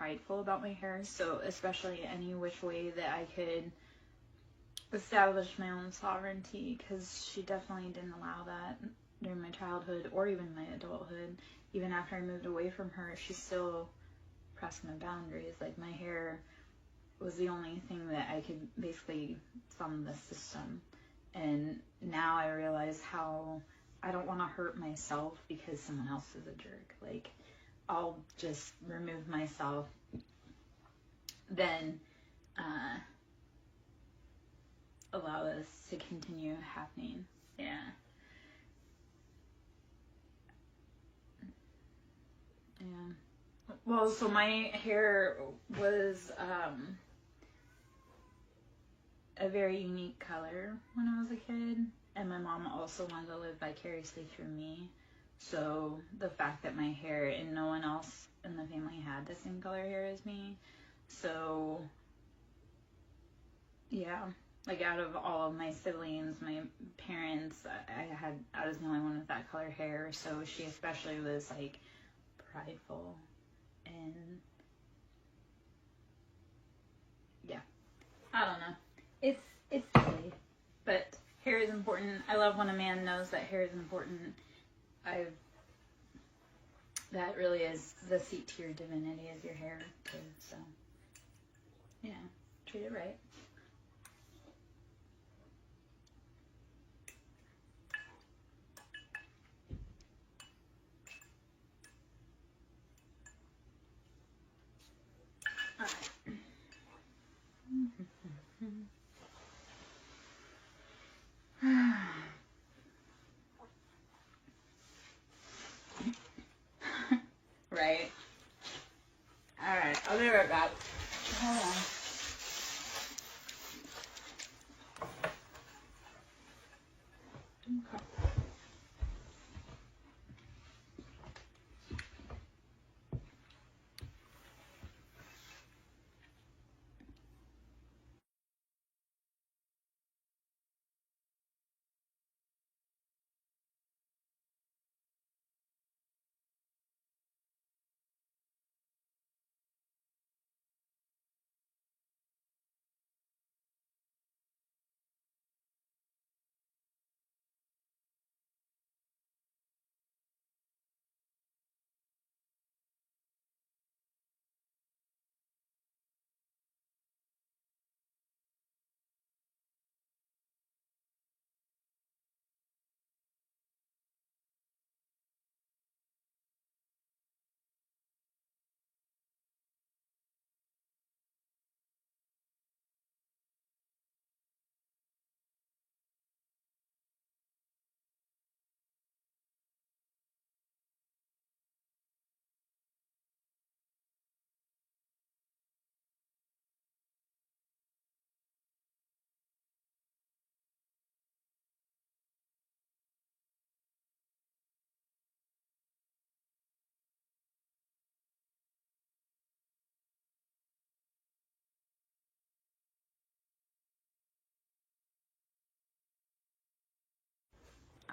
prideful about my hair. So especially any which way that I could establish my own sovereignty, because she definitely didn't allow that during my childhood or even my adulthood. Even after I moved away from her, she still pressed my boundaries. Like, my hair was the only thing that I could basically thumb the system. And now I realize how I don't want to hurt myself because someone else is a jerk. Like, I'll just remove myself, then allow this to continue happening. Yeah. Yeah. Well, so my hair was a very unique color when I was a kid, and my mom also wanted to live vicariously through me. So the fact that my hair, and no one else in the family had the same color hair as me, so yeah, like, out of all of my siblings, my parents, I was the only one with that color hair, so she especially was, like, prideful, and yeah, I don't know. It's silly, but hair is important. I love when a man knows that hair is important. That really is the seat to your divinity, is your hair too. So yeah, treat it right. All right. Right. All right. I'll be right back. Hold on. Okay.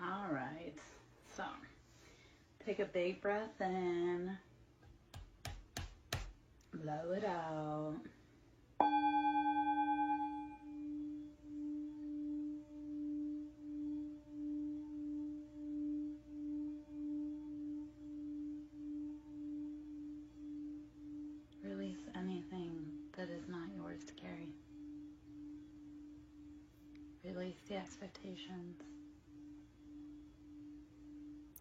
All right. So take a big breath in, blow it out. Release anything that is not yours to carry. Release the expectations,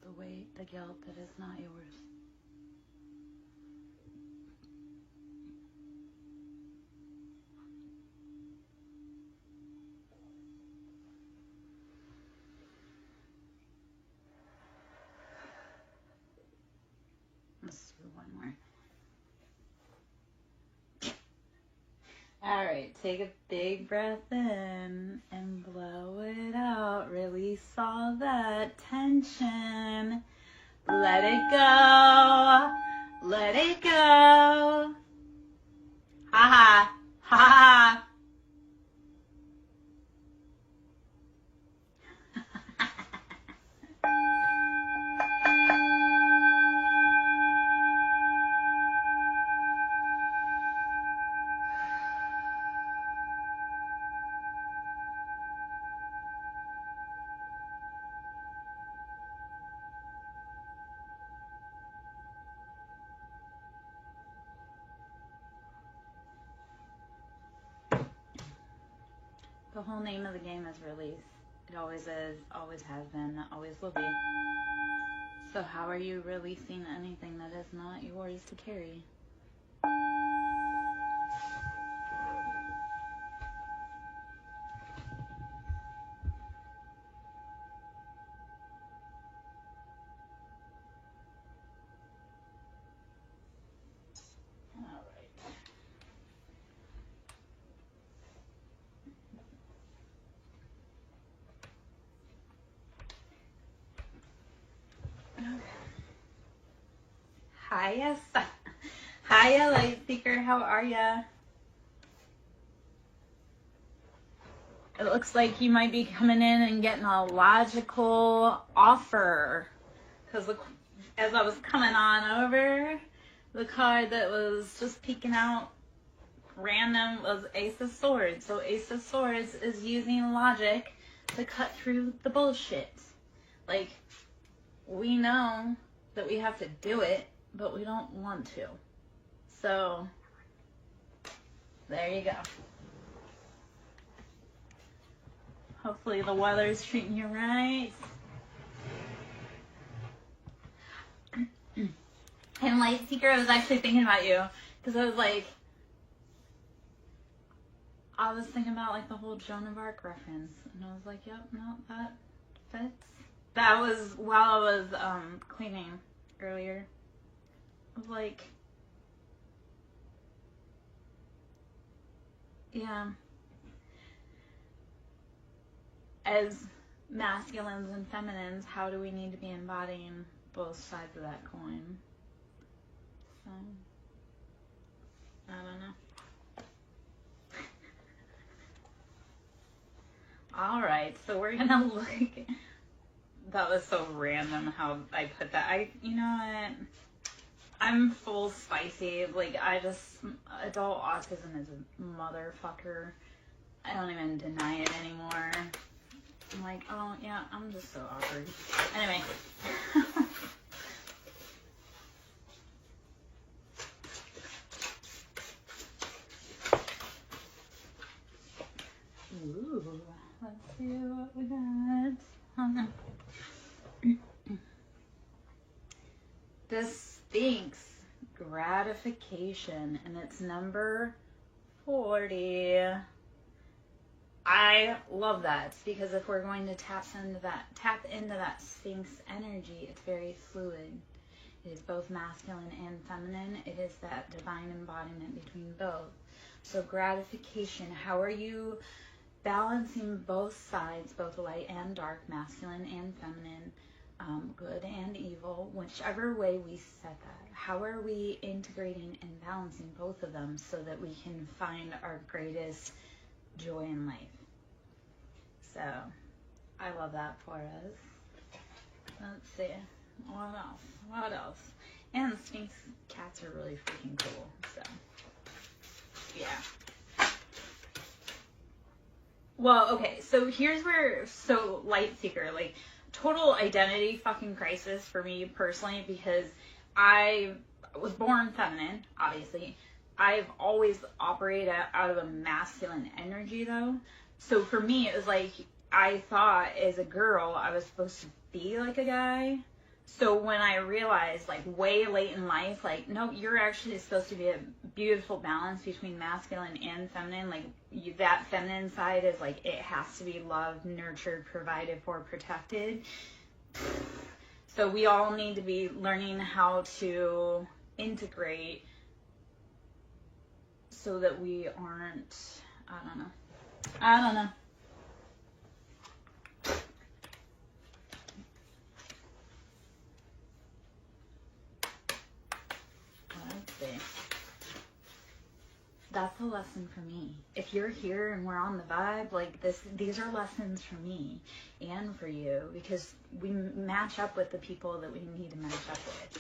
the weight, the guilt that is not yours. Let's do one more. All right, take a big breath in and blow it out. Release all that tension. Let it go. Let it go. Ha ha. Ha ha. The whole name of the game is release. It always is, always has been, always will be. So how are you releasing anything that is not yours to carry? Hiya, hiya, Light Seeker. How are ya? It looks like you might be coming in and getting a logical offer. Because as I was coming on over, the card that was just peeking out random was Ace of Swords. So Ace of Swords is using logic to cut through the bullshit. Like, we know that we have to do it, but we don't want to. So, there you go. Hopefully the weather's treating you right. And Light Seeker, I was actually thinking about you. Because I was thinking about like the whole Joan of Arc reference. And I was like, yep, no, that fits. That was while I was cleaning earlier. I was like, yeah. As masculines and feminines, how do we need to be embodying both sides of that coin? So, I don't know. Alright, so we're gonna look. That was so random how I put that. You know what? I'm full spicy. Like, adult autism is a motherfucker. I don't even deny it anymore. I'm like, oh, yeah, I'm just so awkward. Anyway. Ooh, let's see what we got. The Sphinx gratification, and it's number 40. I love that because if we're going to tap into that Sphinx energy, it's very fluid. It is both masculine and feminine. It is that divine embodiment between both. So gratification, how are you balancing both sides, both light and dark, masculine and feminine, good and evil, whichever way we set that? How are we integrating and balancing both of them so that we can find our greatest joy in life? So, I love that for us. Let's see. What else? And Sphinx cats are really freaking cool. So, yeah. Well, okay. So here's where, Light Seeker, like, total identity fucking crisis for me personally, because I was born feminine, obviously. I've always operated out of a masculine energy, though. So for me, it was like, I thought as a girl, I was supposed to be like a guy. So when I realized, like, way late in life, like, no, you're actually supposed to be a beautiful balance between masculine and feminine. Like, that feminine side is, like, it has to be loved, nurtured, provided for, protected. So we all need to be learning how to integrate so that we aren't, I don't know. Let's see. That's a lesson for me. If you're here and we're on the vibe, like these are lessons for me and for you, because we match up with the people that we need to match up with,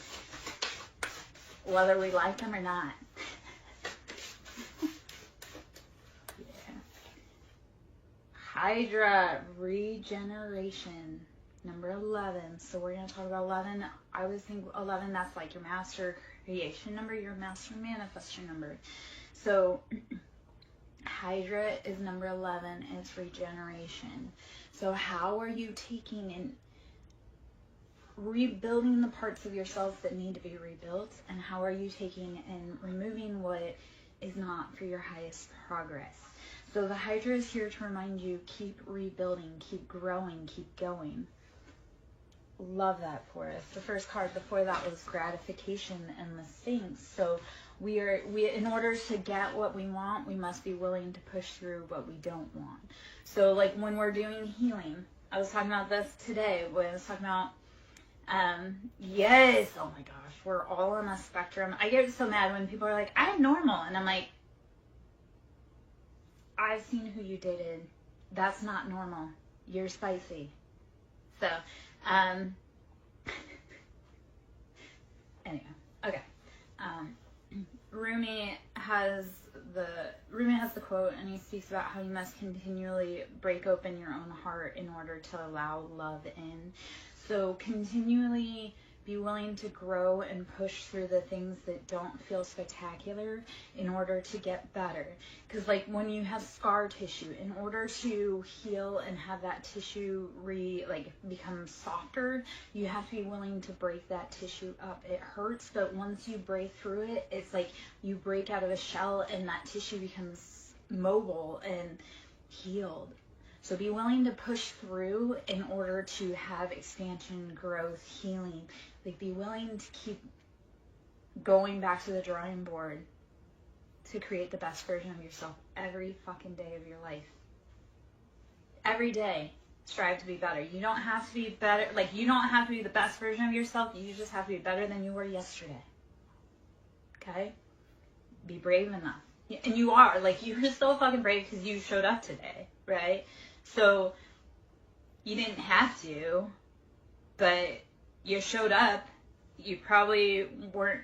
whether we like them or not. Hydra, regeneration, number 11. So we're going to talk about 11. I always think 11, that's like your master creation number, your master manifestor number. So Hydra is number 11. It's regeneration. So how are you taking and rebuilding the parts of yourself that need to be rebuilt? And how are you taking and removing what is not for your highest progress? So the Hydra is here to remind you, keep rebuilding, keep growing, keep going. Love that for us. The first card before that was gratification and the Sphinx. So we in order to get what we want, we must be willing to push through what we don't want. So like when we're doing healing, I was talking about this today when I was talking about yes, oh my gosh, we're all on a spectrum. I get so mad when people are like, I'm normal, and I'm like, I've seen who you dated. That's not normal. You're spicy. So anyway, okay. Rumi has the quote, and he speaks about how you must continually break open your own heart in order to allow love in. So continually be willing to grow and push through the things that don't feel spectacular in order to get better. Because like when you have scar tissue, in order to heal and have that tissue become softer, you have to be willing to break that tissue up. It hurts, but once you break through it, it's like you break out of a shell and that tissue becomes mobile and healed. So be willing to push through in order to have expansion, growth, healing. Like be willing to keep going back to the drawing board to create the best version of yourself every fucking day of your life. Every day, strive to be better. You don't have to be better, like you don't have to be the best version of yourself. You just have to be better than you were yesterday. Okay? Be brave enough. And you are, like you're so fucking brave because you showed up today, right? So you didn't have to, but you showed up. You probably weren't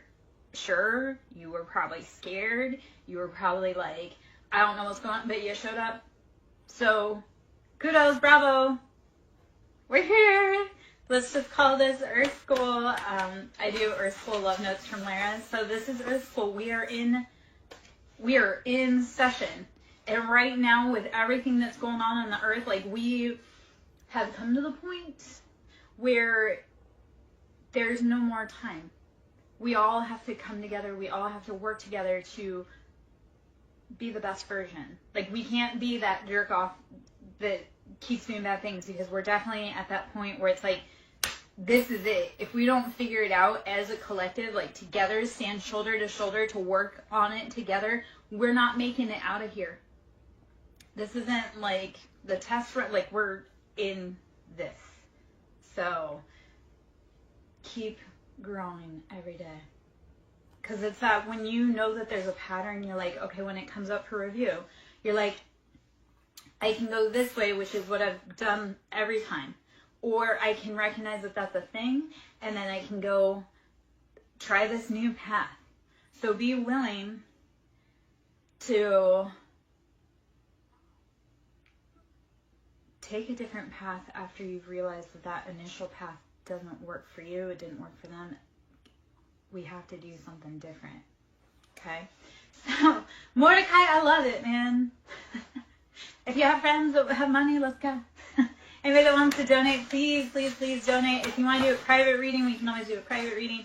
sure. You were probably scared. You were probably like, I don't know what's going on, but you showed up. So kudos, bravo. We're here. Let's just call this Earth School. I do Earth School Love Notes from Lara. So this is Earth School. We are in session. And right now, with everything that's going on the earth, like we have come to the point where there's no more time. We all have to come together. We all have to work together to be the best version. Like we can't be that jerk off that keeps doing bad things, because we're definitely at that point where it's like, this is it. If we don't figure it out as a collective, like together, stand shoulder to shoulder to work on it together, we're not making it out of here. This isn't like the test run, like we're in this. So keep growing every day. Because it's that when you know that there's a pattern, you're like, okay, when it comes up for review, you're like, I can go this way, which is what I've done every time. Or I can recognize that that's a thing, and then I can go try this new path. So be willing to take a different path after you've realized that that initial path doesn't work for you, it didn't work for them. We have to do something different. Okay? So, Mordecai, I love it, man. If you have friends that have money, let's go. Anybody that wants to donate, please, please, please donate. If you want to do a private reading, we can always do a private reading.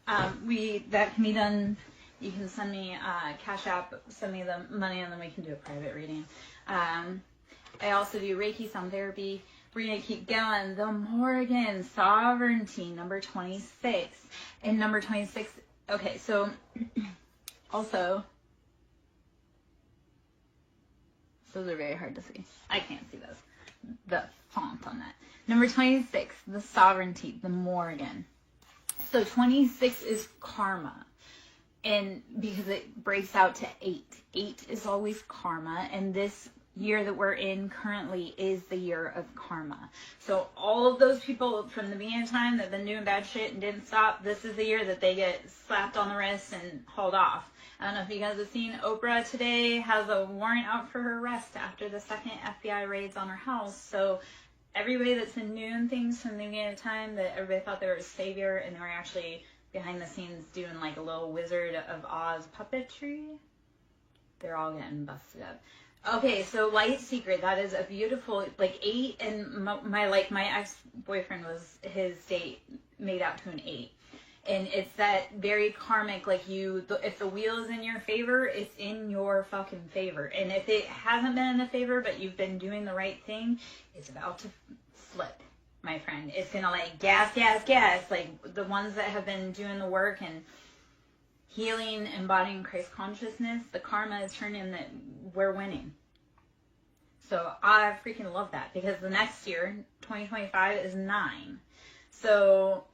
That can be done. You can send me Cash App, send me the money, and then we can do a private reading. I also do Reiki, sound therapy. We're going to keep going. The Morgan, Sovereignty, number 26. And number 26, okay, so also, those are very hard to see. I can't see those. The font on that. Number 26, the Sovereignty, the Morgan. So 26 is karma. And because it breaks out to 8. 8 is always karma. And this year that we're in currently is the year of karma. So all of those people from the beginning of time that have been doing bad shit and didn't stop, this is the year that they get slapped on the wrist and hauled off. I don't know if you guys have seen, Oprah today has a warrant out for her arrest after the second FBI raids on her house. So everybody that's been doing things from the beginning of time that everybody thought they were a savior and they were actually behind the scenes doing like a little Wizard of Oz puppetry, they're all getting busted up. Okay, so Light Secret, that is a beautiful, like 8, and my ex-boyfriend was, his date made out to an 8. And it's that very karmic, like if the wheel is in your favor, it's in your fucking favor. And if it hasn't been in the favor, but you've been doing the right thing, it's about to flip, my friend. It's gonna like gas, like the ones that have been doing the work and healing, embodying Christ consciousness, the karma is turning that we're winning. So I freaking love that, because the next year, 2025, is 9. So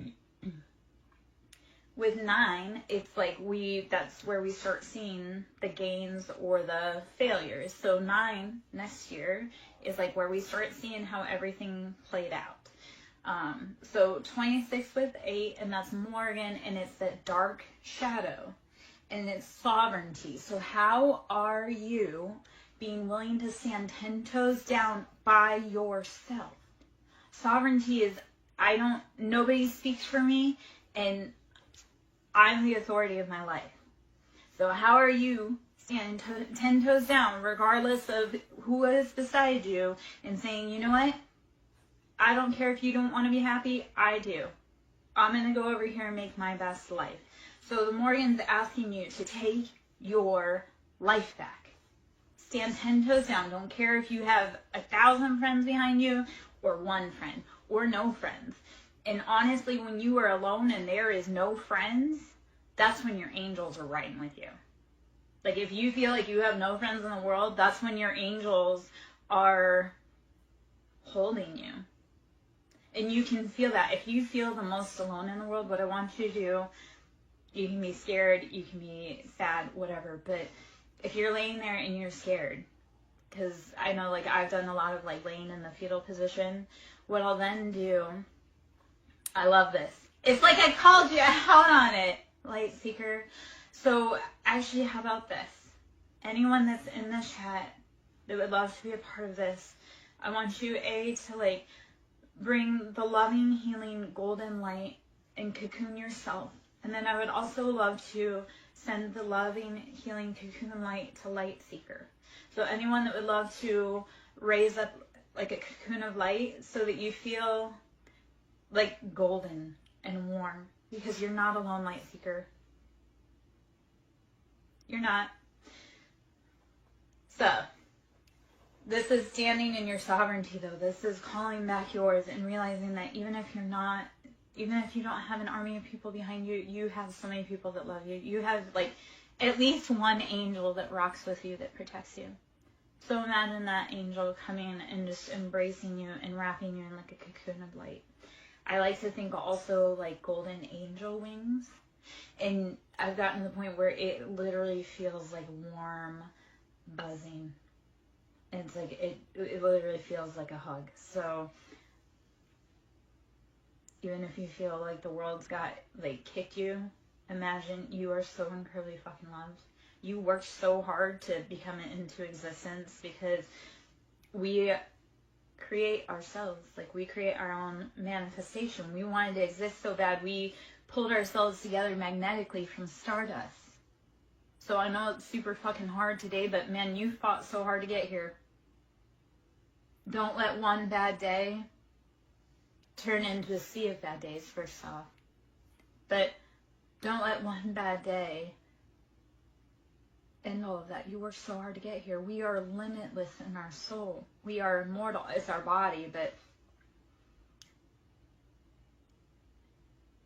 with 9, it's like that's where we start seeing the gains or the failures. So 9 next year is like where we start seeing how everything played out. So 26 with 8, and that's Morgan, and it's that dark shadow, and it's sovereignty. So how are you being willing to stand 10 toes down by yourself? Sovereignty is, nobody speaks for me, and I'm the authority of my life. So how are you standing 10 toes down, regardless of who is beside you, and saying, you know what? I don't care if you don't want to be happy. I do. I'm going to go over here and make my best life. So the Morgan's asking you to take your life back. Stand 10 toes down. Don't care if you have 1,000 friends behind you, or one friend, or no friends. And honestly, when you are alone and there is no friends, that's when your angels are riding with you. Like if you feel like you have no friends in the world, that's when your angels are holding you. And you can feel that. If you feel the most alone in the world, what I want you to do, you can be scared, you can be sad, whatever. But if you're laying there and you're scared, because I know like I've done a lot of like laying in the fetal position, what I'll then do, I love this. It's like I called you out on it, Light Seeker. So actually, how about this? Anyone that's in the chat that would love to be a part of this, I want you, to like bring the loving, healing, golden light and cocoon yourself. And then I would also love to send the loving, healing, cocoon light to Light Seeker. So anyone that would love to raise up like a cocoon of light so that you feel like golden and warm, because you're not alone, Light Seeker. You're not. So this is standing in your sovereignty, though. This is calling back yours and realizing that even if you don't have an army of people behind you, you have so many people that love you. You have like at least one angel that rocks with you, that protects you. So imagine that angel coming and just embracing you and wrapping you in like a cocoon of light. I like to think also like golden angel wings. And I've gotten to the point where it literally feels like warm buzzing. And it's like, it literally feels like a hug. So even if you feel like the world's got, like, kicked you, imagine you are so incredibly fucking loved. You worked so hard to become it into existence, because we create ourselves. Like, we create our own manifestation. We wanted to exist so bad, we pulled ourselves together magnetically from stardust. So I know it's super fucking hard today, but man, you fought so hard to get here. Don't let one bad day turn into a sea of bad days, first off. But don't let one bad day end all of that. You worked so hard to get here. We are limitless in our soul. We are immortal. It's our body, but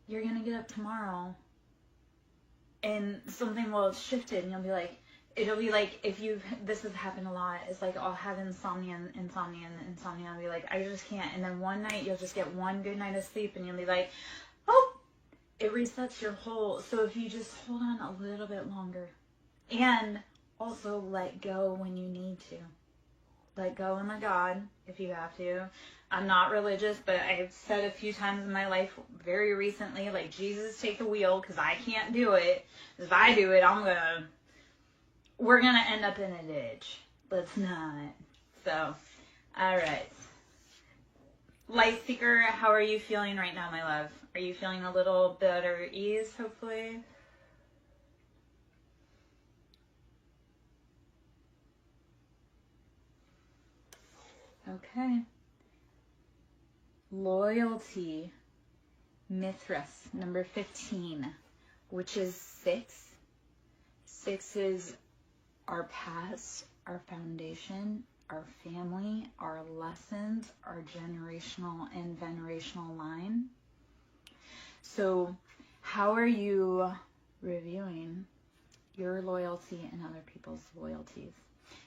you're going to get up tomorrow and something will have shifted, and you'll be like, it'll be like, this has happened a lot, it's like I'll have insomnia. I'll be like, I just can't. And then one night you'll just get one good night of sleep and you'll be like, oh, it resets your whole. So if you just hold on a little bit longer, and also let go when you need to. Let go and let God if you have to. I'm not religious, but I've said a few times in my life very recently, like, Jesus, take the wheel, because I can't do it. If I do it, we're going to end up in a ditch. Let's not. So, alright. Light Seeker, how are you feeling right now, my love? Are you feeling a little better ease, hopefully? Okay. Loyalty. Mithras, number 15, which is 6. 6 is our past, our foundation, our family, our lessons, our generational and venerational line. So how are you reviewing your loyalty and other people's loyalties?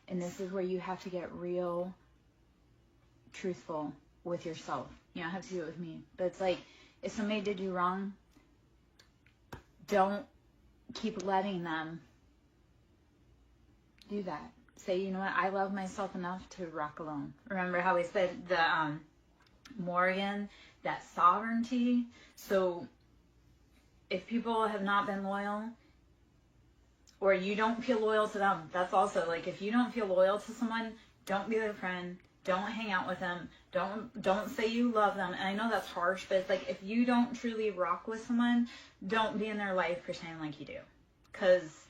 And this is where you have to get real, truthful with yourself. You don't have to do it with me. But it's like, if somebody did you wrong, don't keep letting them do that. Say, you know what, I love myself enough to rock alone. Remember how we said the Morgan, that sovereignty? So if people have not been loyal, or you don't feel loyal to them, that's also like, if you don't feel loyal to someone, don't be their friend. Don't hang out with them. Don't say you love them. And I know that's harsh, but it's like, if you don't truly rock with someone, don't be in their life pretending like you do. Because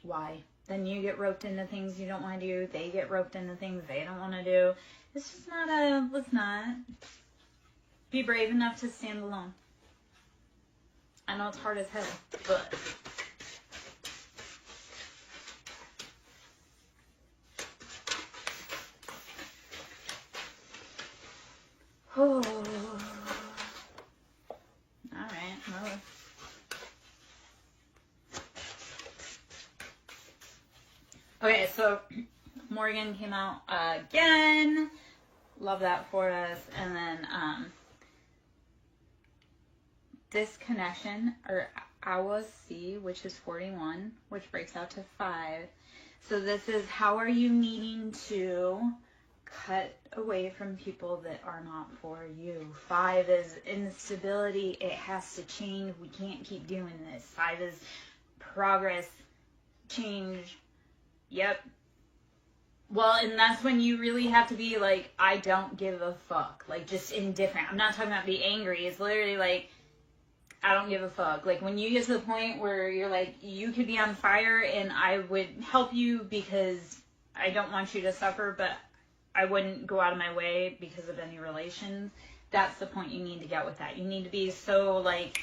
why? Then you get roped into things you don't want to do. They get roped into things they don't want to do. It's just not let's not. Be brave enough to stand alone. I know it's hard as hell, but oh. Alright, well. Okay, so Morgan came out again. Love that for us. And then disconnection, or Awa C, which is 41, which breaks out to 5. So this is, how are you needing to cut away from people that are not for you? 5 is instability. It has to change. We can't keep doing this. 5 is progress, change. Yep. Well, and that's when you really have to be like, I don't give a fuck. Like, just indifferent. I'm not talking about be angry. It's literally like, I don't give a fuck. Like, when you get to the point where you're like, you could be on fire and I would help you because I don't want you to suffer, but I wouldn't go out of my way because of any relations. That's the point you need to get with that. You need to be so, like,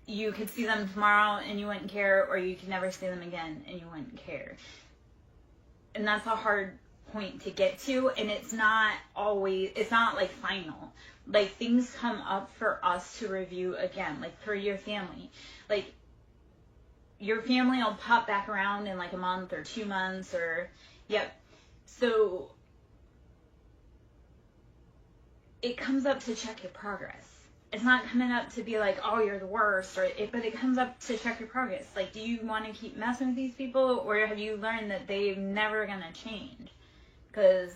you could see them tomorrow and you wouldn't care, or you could never see them again and you wouldn't care. And that's a hard point to get to, and it's not always, it's not like final. Like, things come up for us to review again, like for your family. Like, your family will pop back around in like a month or 2 months, or, yep. So it comes up to check your progress. It's not coming up to be like, oh, you're the worst, but it comes up to check your progress. Like, do you want to keep messing with these people, or have you learned that they're never going to change? Because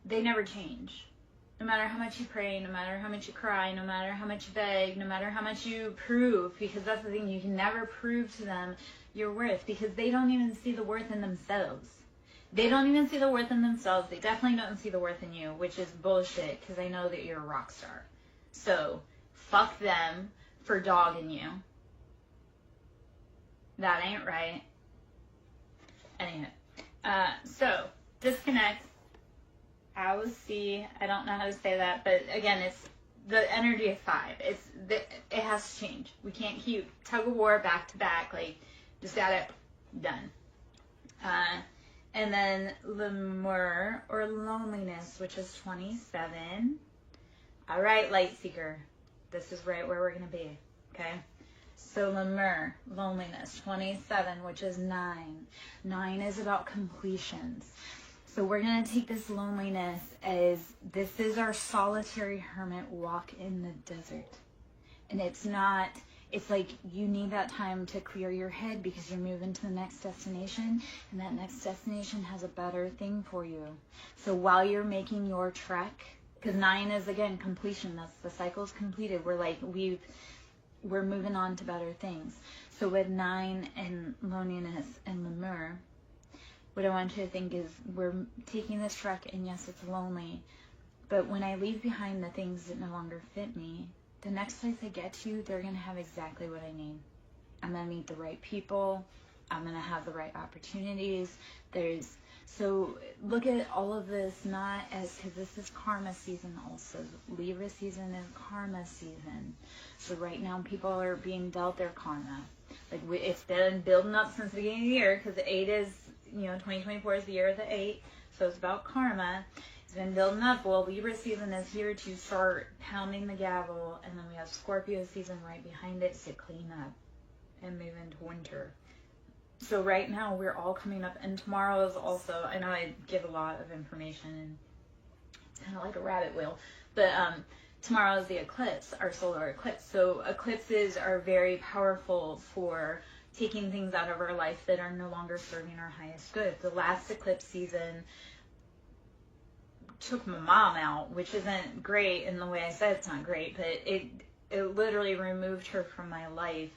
they never change. No matter how much you pray, no matter how much you cry, no matter how much you beg, no matter how much you prove, because that's the thing, you can never prove to them your worth, because they don't even see the worth in themselves. They don't even see the worth in themselves. They definitely don't see the worth in you, which is bullshit, because they know that you're a rock star. So, fuck them for dogging you. That ain't right. Anyway. So, disconnect. I will see. I don't know how to say that, but again, it's the energy of 5. It has to change. We can't keep tug of war back to back. Like, just got it done. And then Lemur, or loneliness, which is 27. All right, light seeker. This is right where we're going to be. Okay. So Lemur, loneliness, 27, which is 9. 9 is about completions. So we're going to take this loneliness as, this is our solitary hermit walk in the desert. And it's not, it's like you need that time to clear your head because you're moving to the next destination, and that next destination has a better thing for you. So while you're making your trek, because 9 is, again, completion. That's the cycle's completed. We're like, we're moving on to better things. So with 9 and loneliness and Lemur, what I want you to think is, we're taking this trek, and yes, it's lonely, but when I leave behind the things that no longer fit me, the next place I get to, they're going to have exactly what I need. I'm going to meet the right people. I'm going to have the right opportunities. There's So look at all of this not as, because this is karma season also. Libra season is karma season. So right now people are being dealt their karma. Like it's been building up since the beginning of the year, because the 8 is, 2024 is the year of the 8. So it's about karma. It's been building up. Well, Libra season is here to start pounding the gavel. And then we have Scorpio season right behind it to clean up and move into winter. So right now we're all coming up, and tomorrow is also, I know I give a lot of information and it's kind of like a rabbit wheel, but tomorrow is the eclipse, our solar eclipse. So eclipses are very powerful for taking things out of our life that are no longer serving our highest good. The last eclipse season took my mom out, which isn't great in the way I said it's not great, but it literally removed her from my life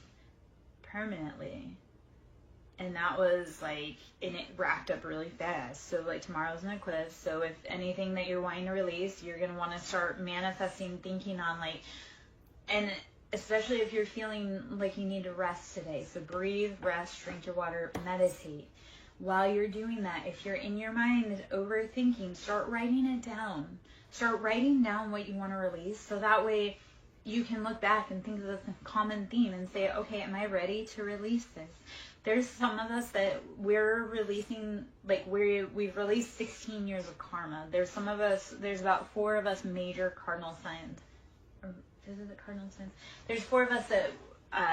permanently. And that was like, and it racked up really fast. So like tomorrow's an eclipse. So if anything that you're wanting to release, you're going to want to start manifesting, thinking on like, and especially if you're feeling like you need to rest today. So breathe, rest, drink your water, meditate. While you're doing that, if you're in your mind overthinking, start writing it down. Start writing down what you want to release. So that way you can look back and think of the common theme and say, okay, am I ready to release this? There's some of us that we're releasing, like we've released 16 years of karma. There's some of us, there's about 4 of us major cardinal signs. Or is it the cardinal signs? There's 4 of us that,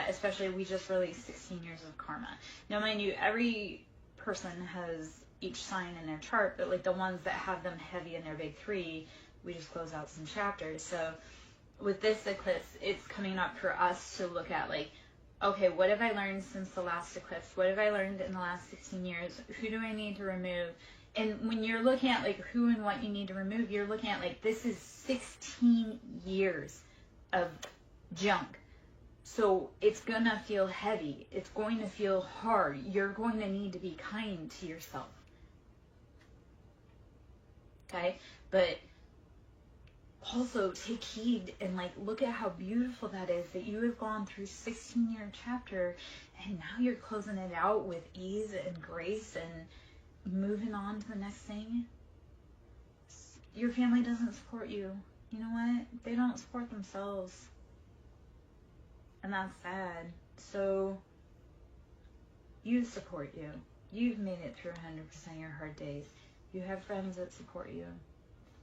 especially we just released 16 years of karma. Now mind you, every person has each sign in their chart, but like the ones that have them heavy in their big 3, we just close out some chapters. So with this eclipse, it's coming up for us to look at like, okay, what have I learned since the last eclipse? What have I learned in the last 16 years? Who do I need to remove? And when you're looking at like who and what you need to remove, you're looking at like this is 16 years of junk. So it's going to feel heavy. It's going to feel hard. You're going to need to be kind to yourself. Okay? But also take heed and like look at how beautiful that is, that you have gone through 16-year chapter and now you're closing it out with ease and grace and moving on to the next thing. Your family doesn't support you. You know what? They don't support themselves. And that's sad. So you support you. You've made it through 100% of your hard days. You have friends that support you.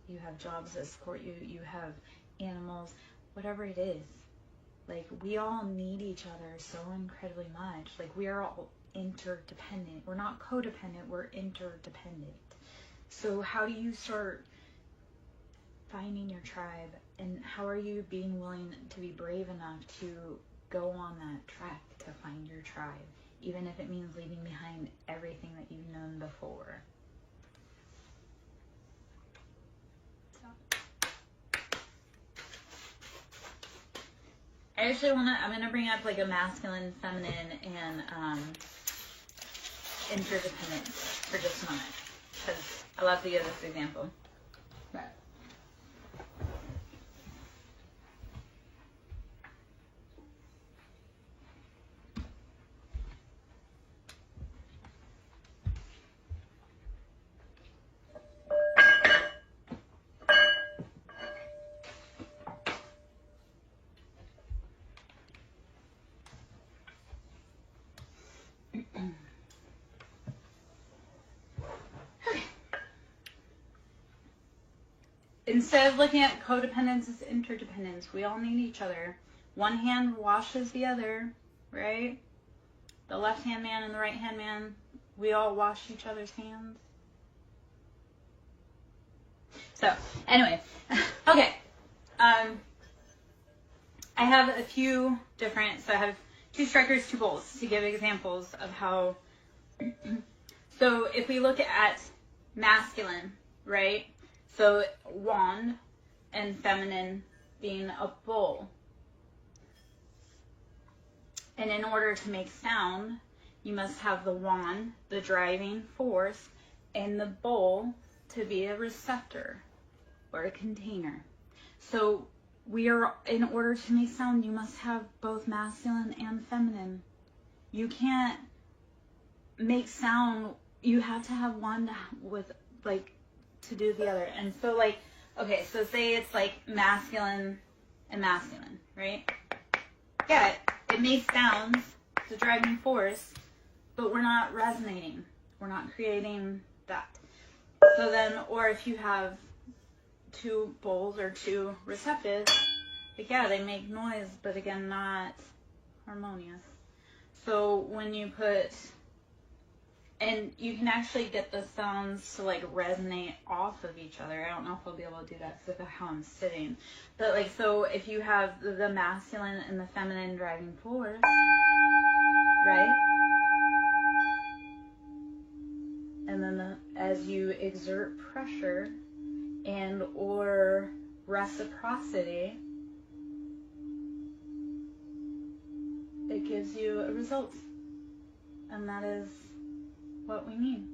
You have jobs that support you. You have animals, whatever it is. Like, we all need each other so incredibly much. Like, we are all interdependent. We're not codependent. We're interdependent. So how do you start finding your tribe? And how are you being willing to be brave enough to go on that track to find your tribe? Even if it means leaving behind everything that you've known before. I actually I'm going to bring up like a masculine, feminine, and interdependence for just a moment. Because I love to give this example. Right. Instead of looking at codependence as interdependence, we all need each other. One hand washes the other, right? The left-hand man and the right-hand man, we all wash each other's hands. So, anyway, okay. I have a few different, so I have 2 strikers, 2 bowls to give examples of how. So if we look at masculine, right? So wand and feminine being a bowl. And in order to make sound, you must have the wand, the driving force, and the bowl to be a receptor or a container. So in order to make sound, you must have both masculine and feminine. You can't make sound you have to have one with, like, to do the other. And so, like, okay, so say it's like masculine and masculine, right? Yeah, it makes sounds, it's a driving force, but we're not resonating. We're not creating that. So then, or if you have two poles or two receptives, like, yeah, they make noise, but again, not harmonious. So when you put, and you can actually get the sounds to like resonate off of each other. I don't know if I'll be able to do that because of how I'm sitting. But like, so if you have the masculine and the feminine driving force, right? And then as you exert pressure and or reciprocity, it gives you a result. And that is what we need.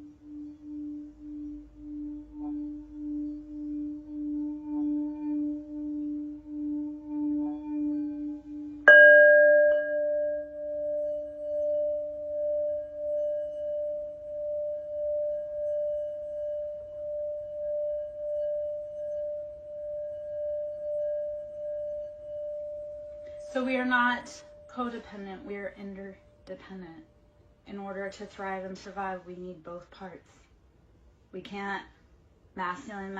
So we are not codependent, we are interdependent. In order to thrive and survive, we need both parts. We can't, masculine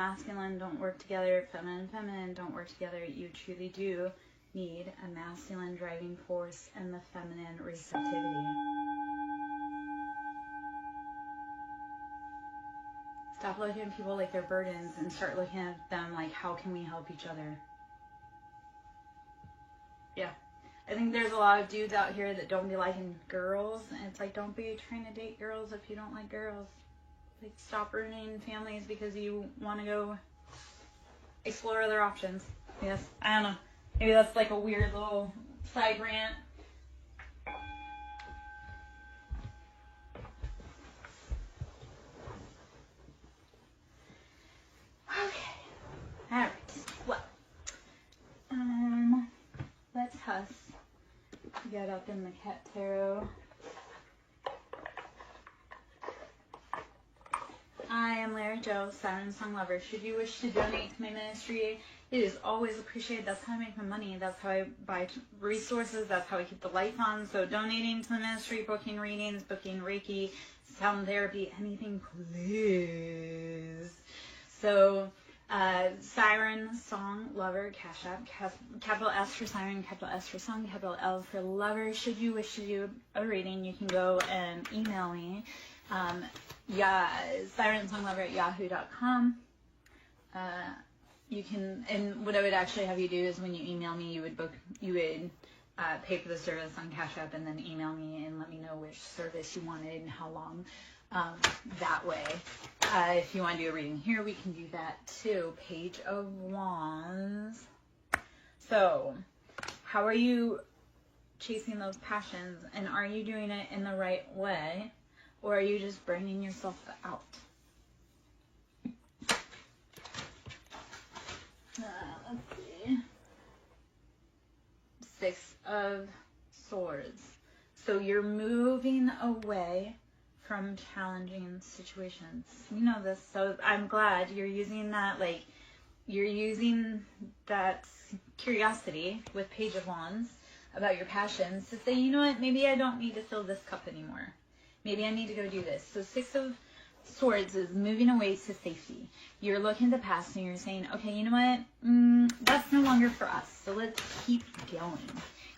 don't work together, feminine don't work together. You truly do need a masculine driving force and the feminine receptivity. Stop looking at people like they're burdens and start looking at them like, how can we help each other? Yeah. I think there's a lot of dudes out here that don't be liking girls, and it's like, don't be trying to date girls if you don't like girls. Like, stop ruining families because you want to go explore other options. Yes, I don't know. Maybe that's like a weird little side rant. Okay. All right. Well, let's us get up in the cat tarot. I am Larry Joe, SirenSong lover. Should you wish to donate to my ministry, it is always appreciated. That's how I make my money. That's how I buy resources. That's how I keep the lights on. So donating to the ministry, booking readings, booking Reiki, sound therapy, anything, please. So SirenSong lover, Cash App, capital S for Siren, capital S for Song, capital L for lover. Should you wish to do a reading, you can go and email me. SirenSonglover@yahoo.com. You can, and what I would actually have you do is when you email me, you would pay for the service on Cash App and then email me and let me know which service you wanted and how long. That way, if you want to do a reading here, we can do that too. Page of Wands. So, how are you chasing those passions, and are you doing it in the right way? Or are you just burning yourself out? Let's see. 6 of Swords. So you're moving away from challenging situations. You know this, so I'm glad you're using that, like, you're using that curiosity with Page of Wands about your passions to say, you know what, maybe I don't need to fill this cup anymore. Maybe I need to go do this. So 6 of Swords is moving away to safety. You're looking at the past and you're saying, okay, you know what? That's no longer for us. So let's keep going.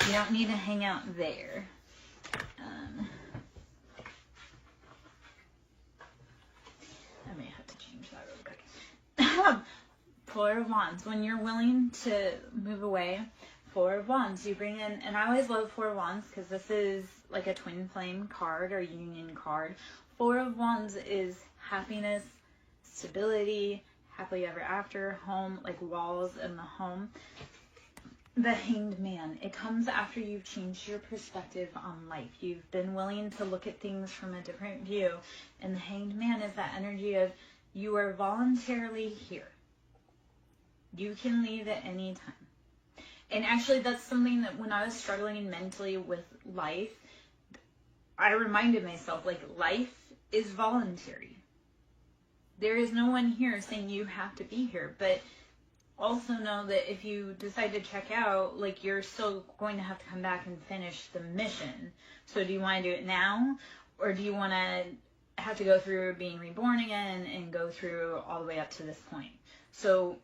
You don't need to hang out there. I may have to change that real quick. 4 of Wands. When you're willing to move away, 4 of Wands, you bring in, and I always love 4 of Wands because this is like a twin flame card or union card. 4 of Wands is happiness, stability, happily ever after, home, like walls in the home. The Hanged Man, it comes after you've changed your perspective on life. You've been willing to look at things from a different view. And the Hanged Man is that energy of you are voluntarily here. You can leave at any time. And actually, that's something that when I was struggling mentally with life, I reminded myself, like, life is voluntary. There is no one here saying you have to be here, but also know that if you decide to check out, like, you're still going to have to come back and finish the mission. So do you want to do it now, or do you want to have to go through being reborn again and go through all the way up to this point? So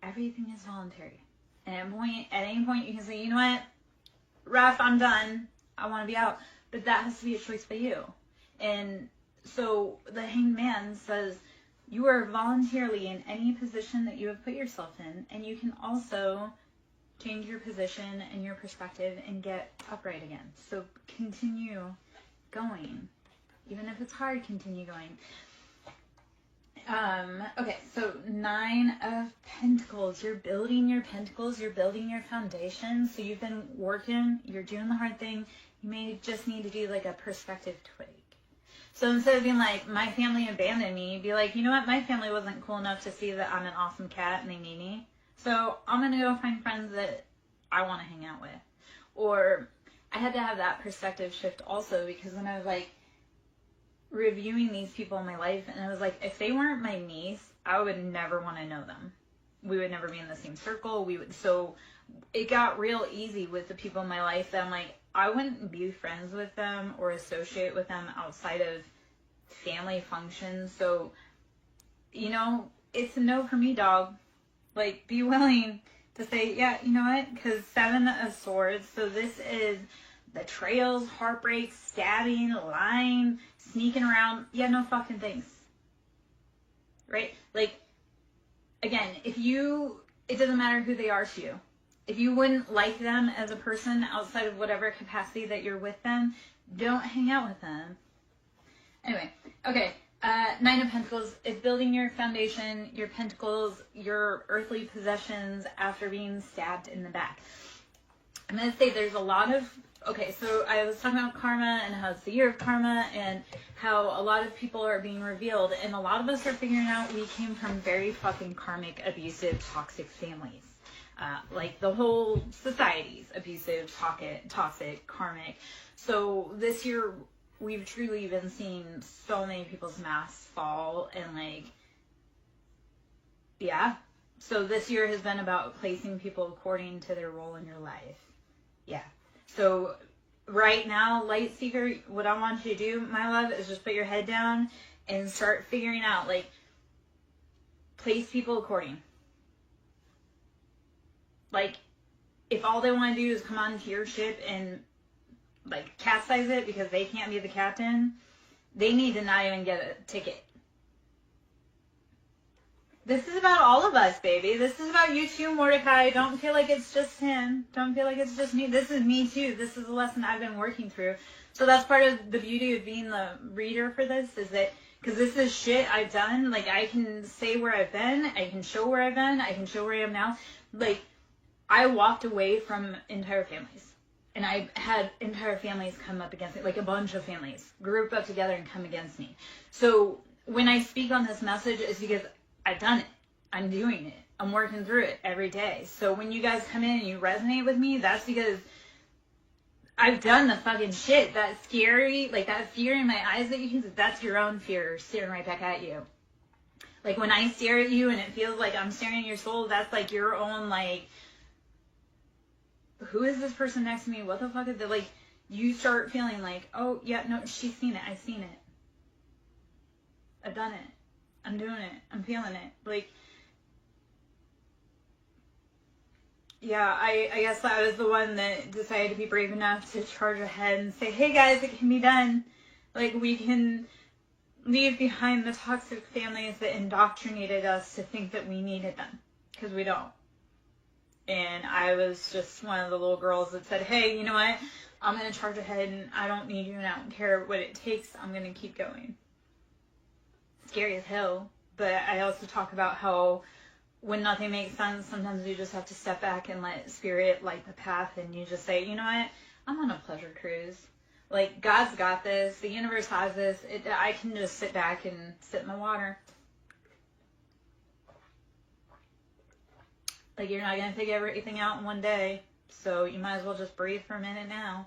everything is voluntary. And at any point you can say, you know what, Raph, I'm done. I want to be out. But that has to be a choice by you. And so the Hanged Man says, you are voluntarily in any position that you have put yourself in, and you can also change your position and your perspective and get upright again. So continue going. Even if it's hard, continue going. Okay, so 9 of Pentacles. You're building your pentacles. You're building your foundation. So you've been working. You're doing the hard thing. You may just need to do like a perspective tweak. So instead of being like, my family abandoned me, be like, you know what? My family wasn't cool enough to see that I'm an awesome cat and they need me. So I'm going to go find friends that I want to hang out with. Or I had to have that perspective shift also, because when I was like reviewing these people in my life, and I was like, if they weren't my niece, I would never want to know them. We would never be in the same circle. So it got real easy with the people in my life that I'm like, I wouldn't be friends with them or associate with them outside of family functions. So, you know, it's a no for me, dog. Like, be willing to say, yeah, you know what? Because 7 of Swords. So this is betrayals, heartbreaks, stabbing, lying, sneaking around. Yeah, no fucking thanks. Right? Like, again, it doesn't matter who they are to you. If you wouldn't like them as a person outside of whatever capacity that you're with them, don't hang out with them. Anyway, okay. 9 of Pentacles is building your foundation, your pentacles, your earthly possessions after being stabbed in the back. I'm going to say there's a lot of... Okay, so I was talking about karma and how it's the year of karma and how a lot of people are being revealed. And a lot of us are figuring out we came from very fucking karmic, abusive, toxic families. Like the whole society's abusive, toxic, karmic. So this year, we've truly been seeing so many people's masks fall, and like, yeah. So this year has been about placing people according to their role in your life. Yeah. So right now, Light Seeker, what I want you to do, my love, is just put your head down and start figuring out, like, place people according. Like, if all they want to do is come onto your ship and, like, capsize it because they can't be the captain, they need to not even get a ticket. This is about all of us, baby. This is about you too, Mordecai. Don't feel like it's just him. Don't feel like it's just me. This is me too. This is a lesson I've been working through. So that's part of the beauty of being the reader for this, is that, because this is shit I've done. Like, I can say where I've been. I can show where I've been. I can show where I am now. Like, I walked away from entire families, and I had entire families come up against me, like a bunch of families group up together and come against me. So when I speak on this message, it's because I've done it. I'm doing it. I'm working through it every day. So when you guys come in and you resonate with me, that's because I've done the fucking shit. That scary, like that fear in my eyes that you can see, that's your own fear staring right back at you. Like when I stare at you and it feels like I'm staring at your soul, that's like your own, like, who is this person next to me? What the fuck is it? Like, you start feeling like, oh, yeah, no, she's seen it. I've seen it. I've done it. I'm doing it. I'm feeling it. Like, yeah, I guess I was the one that decided to be brave enough to charge ahead and say, hey, guys, it can be done. Like, we can leave behind the toxic families that indoctrinated us to think that we needed them, because we don't. And I was just one of the little girls that said, hey, you know what? I'm going to charge ahead and I don't need you and I don't care what it takes. I'm going to keep going. Scary as hell. But I also talk about how when nothing makes sense, sometimes you just have to step back and let spirit light the path, and you just say, you know what? I'm on a pleasure cruise. Like, God's got this. The universe has this. I can just sit back and sip my water. Like, you're not going to figure everything out in one day, so you might as well just breathe for a minute now.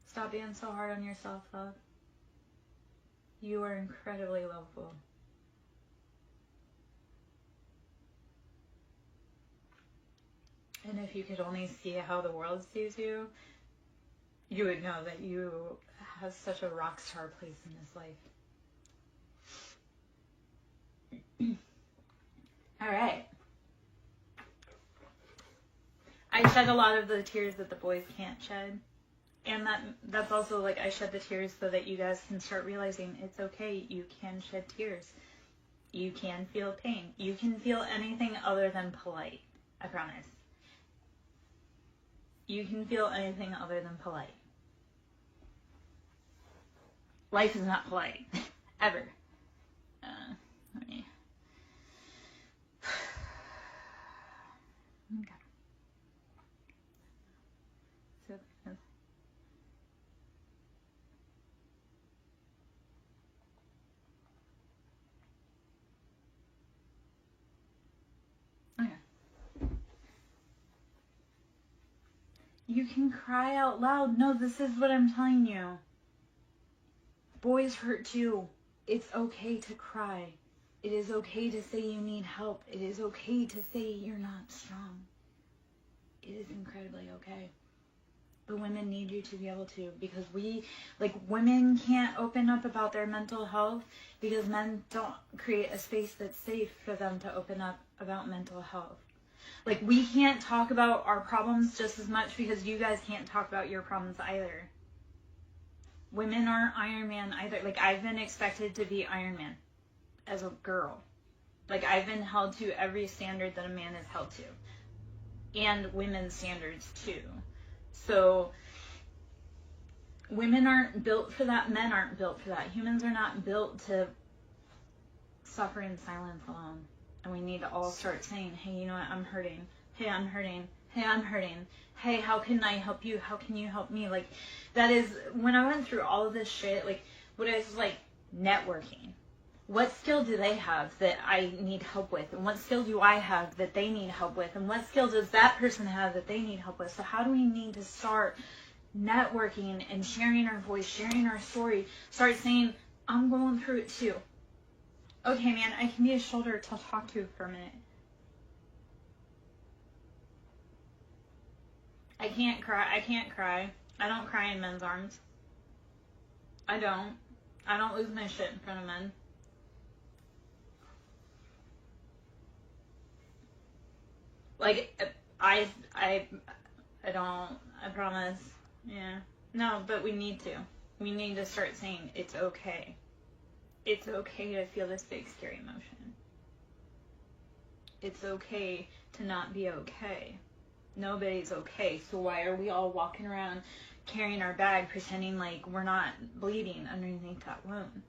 Stop being so hard on yourself, love. You are incredibly lovable. And if you could only see how the world sees you, you would know that you have such a rock star place in this life. All right. I shed a lot of the tears that the boys can't shed. And that's also like, I shed the tears so that you guys can start realizing it's okay. You can shed tears. You can feel pain. You can feel anything other than polite. I promise. You can feel anything other than polite. Life is not polite. Ever. Let me... Okay. So, okay. You can cry out loud. No, this is what I'm telling you. Boys hurt too. It's okay to cry. It is okay to say you need help. It is okay to say you're not strong. It is incredibly okay. The women need you to be able to, because women can't open up about their mental health because men don't create a space that's safe for them to open up about mental health. Like, we can't talk about our problems just as much because you guys can't talk about your problems either. Women aren't Iron Man either. Like, I've been expected to be Iron Man as a girl. Like, I've been held to every standard that a man is held to. And women's standards, too. So, women aren't built for that. Men aren't built for that. Humans are not built to suffer in silence alone. And we need to all start saying, hey, you know what? I'm hurting. Hey, I'm hurting. Hey, I'm hurting. Hey, how can I help you? How can you help me? Like, that is, when I went through all of this shit, like, what is, like, networking. What skill do they have that I need help with? And what skill do I have that they need help with? And what skill does that person have that they need help with? So how do we need to start networking and sharing our voice, sharing our story? Start saying, I'm going through it too. Okay, man, I can be a shoulder to talk to for a minute. I can't cry. I don't cry in men's arms. I don't lose my shit in front of men. Like, I don't, I promise. Yeah. No, but we need to. We need to start saying, it's okay. It's okay to feel this big, scary emotion. It's okay to not be okay. Nobody's okay. So why are we all walking around carrying our bag, pretending like we're not bleeding underneath that wound?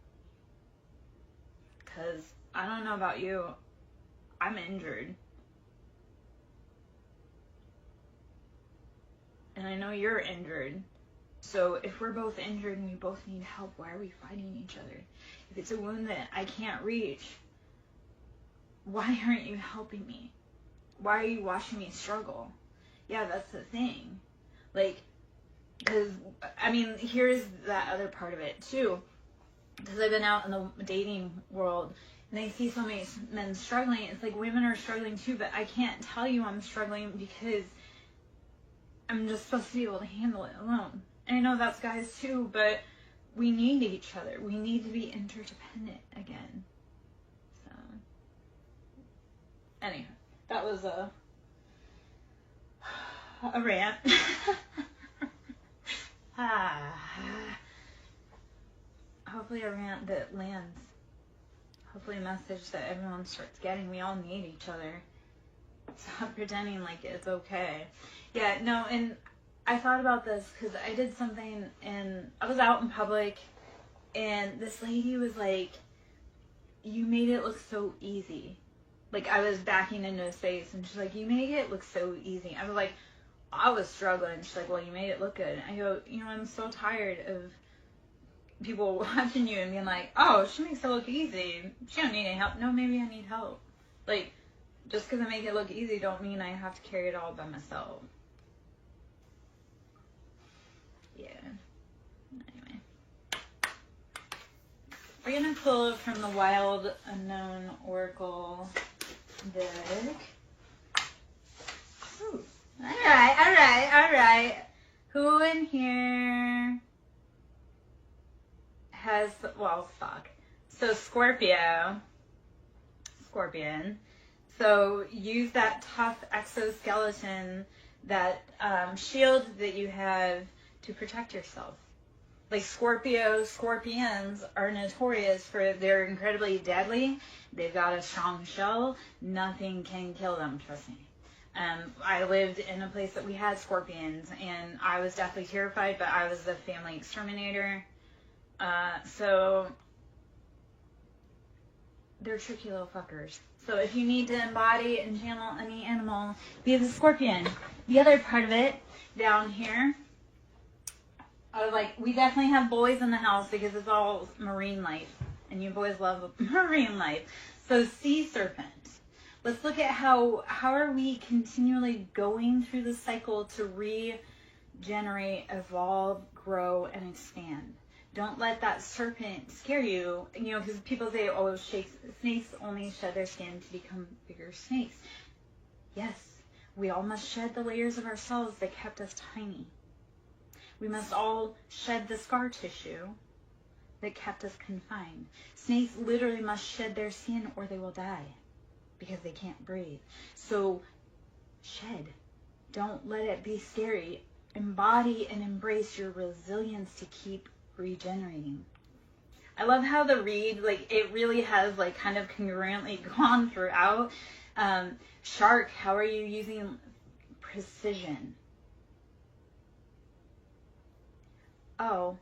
Because I don't know about you, I'm injured. And I know you're injured. So if we're both injured and we both need help, why are we fighting each other? If it's a wound that I can't reach, why aren't you helping me? Why are you watching me struggle? Yeah, that's the thing. Like, because, I mean, here's that other part of it, too. Because I've been out in the dating world, and I see so many men struggling. It's like women are struggling, too, but I can't tell you I'm struggling because I'm just supposed to be able to handle it alone. And I know that's guys, too, but we need each other. We need to be interdependent again. So, anyhow, that was a rant. Hopefully a rant that lands. Hopefully a message that everyone starts getting. We all need each other. Stop pretending like it's okay. Yeah, no, and I thought about this because I did something and I was out in public and this lady was like, you made it look so easy. Like, I was backing into a space and she's like, you made it look so easy. I was like, I was struggling. She's like, well, you made it look good. I go, you know, I'm so tired of people watching you and being like, oh, she makes it look easy. She don't need any help. No, maybe I need help. Like, just because I make it look easy don't mean I have to carry it all by myself. Yeah. Anyway. We're going to pull from the Wild Unknown Oracle deck. Ooh. All right. Who in here has, well, fuck. So Scorpion. So use that tough exoskeleton, that shield that you have to protect yourself. Like scorpions are notorious for, they're incredibly deadly. They've got a strong shell. Nothing can kill them, trust me. I lived in a place that we had scorpions, and I was deathly terrified, but I was the family exterminator. So they're tricky little fuckers. So if you need to embody and channel any animal, be the scorpion. The other part of it, down here, we definitely have boys in the house because it's all marine life, and you boys love marine life. So sea serpent. Let's look at how are we continually going through the cycle to regenerate, evolve, grow, and expand. Don't let that serpent scare you, because people say, oh, snakes only shed their skin to become bigger snakes. Yes, we all must shed the layers of ourselves that kept us tiny. We must all shed the scar tissue that kept us confined. Snakes literally must shed their skin or they will die because they can't breathe. So shed. Don't let it be scary. Embody and embrace your resilience to keep regenerating. I love how the read, it really has kind of congruently gone throughout. Shark, how are you using precision? Oh,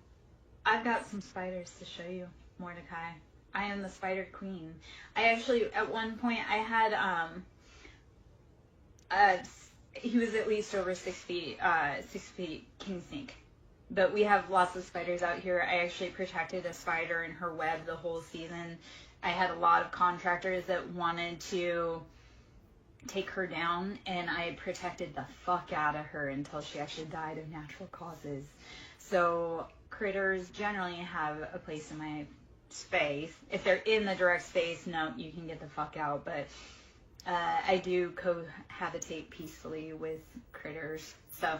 I've got some spiders to show you, Mordecai. I am the spider queen. I actually, at one point, I had, he was at least over 6 feet king snake. But we have lots of spiders out here. I actually protected a spider in her web the whole season. I had a lot of contractors that wanted to take her down, and I protected the fuck out of her until she actually died of natural causes. So critters generally have a place in my space. If they're in the direct space, no, you can get the fuck out. But I do cohabitate peacefully with critters. So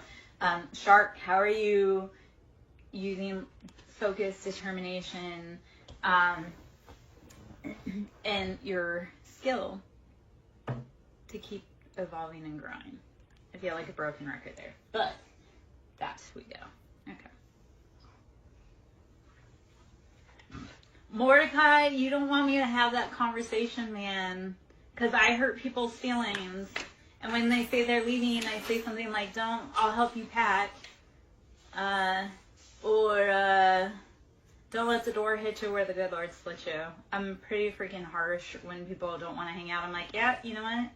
Shark, how are you using focus, determination, and your skill to keep evolving and growing? I feel like a broken record there, but that's we go. Okay. Mordecai, you don't want me to have that conversation, man, because I hurt people's feelings. And when they say they're leaving, I say something like, I'll help you pack. Or don't let the door hit you where the good Lord split you. I'm pretty freaking harsh when people don't want to hang out. I'm like, yeah, you know what?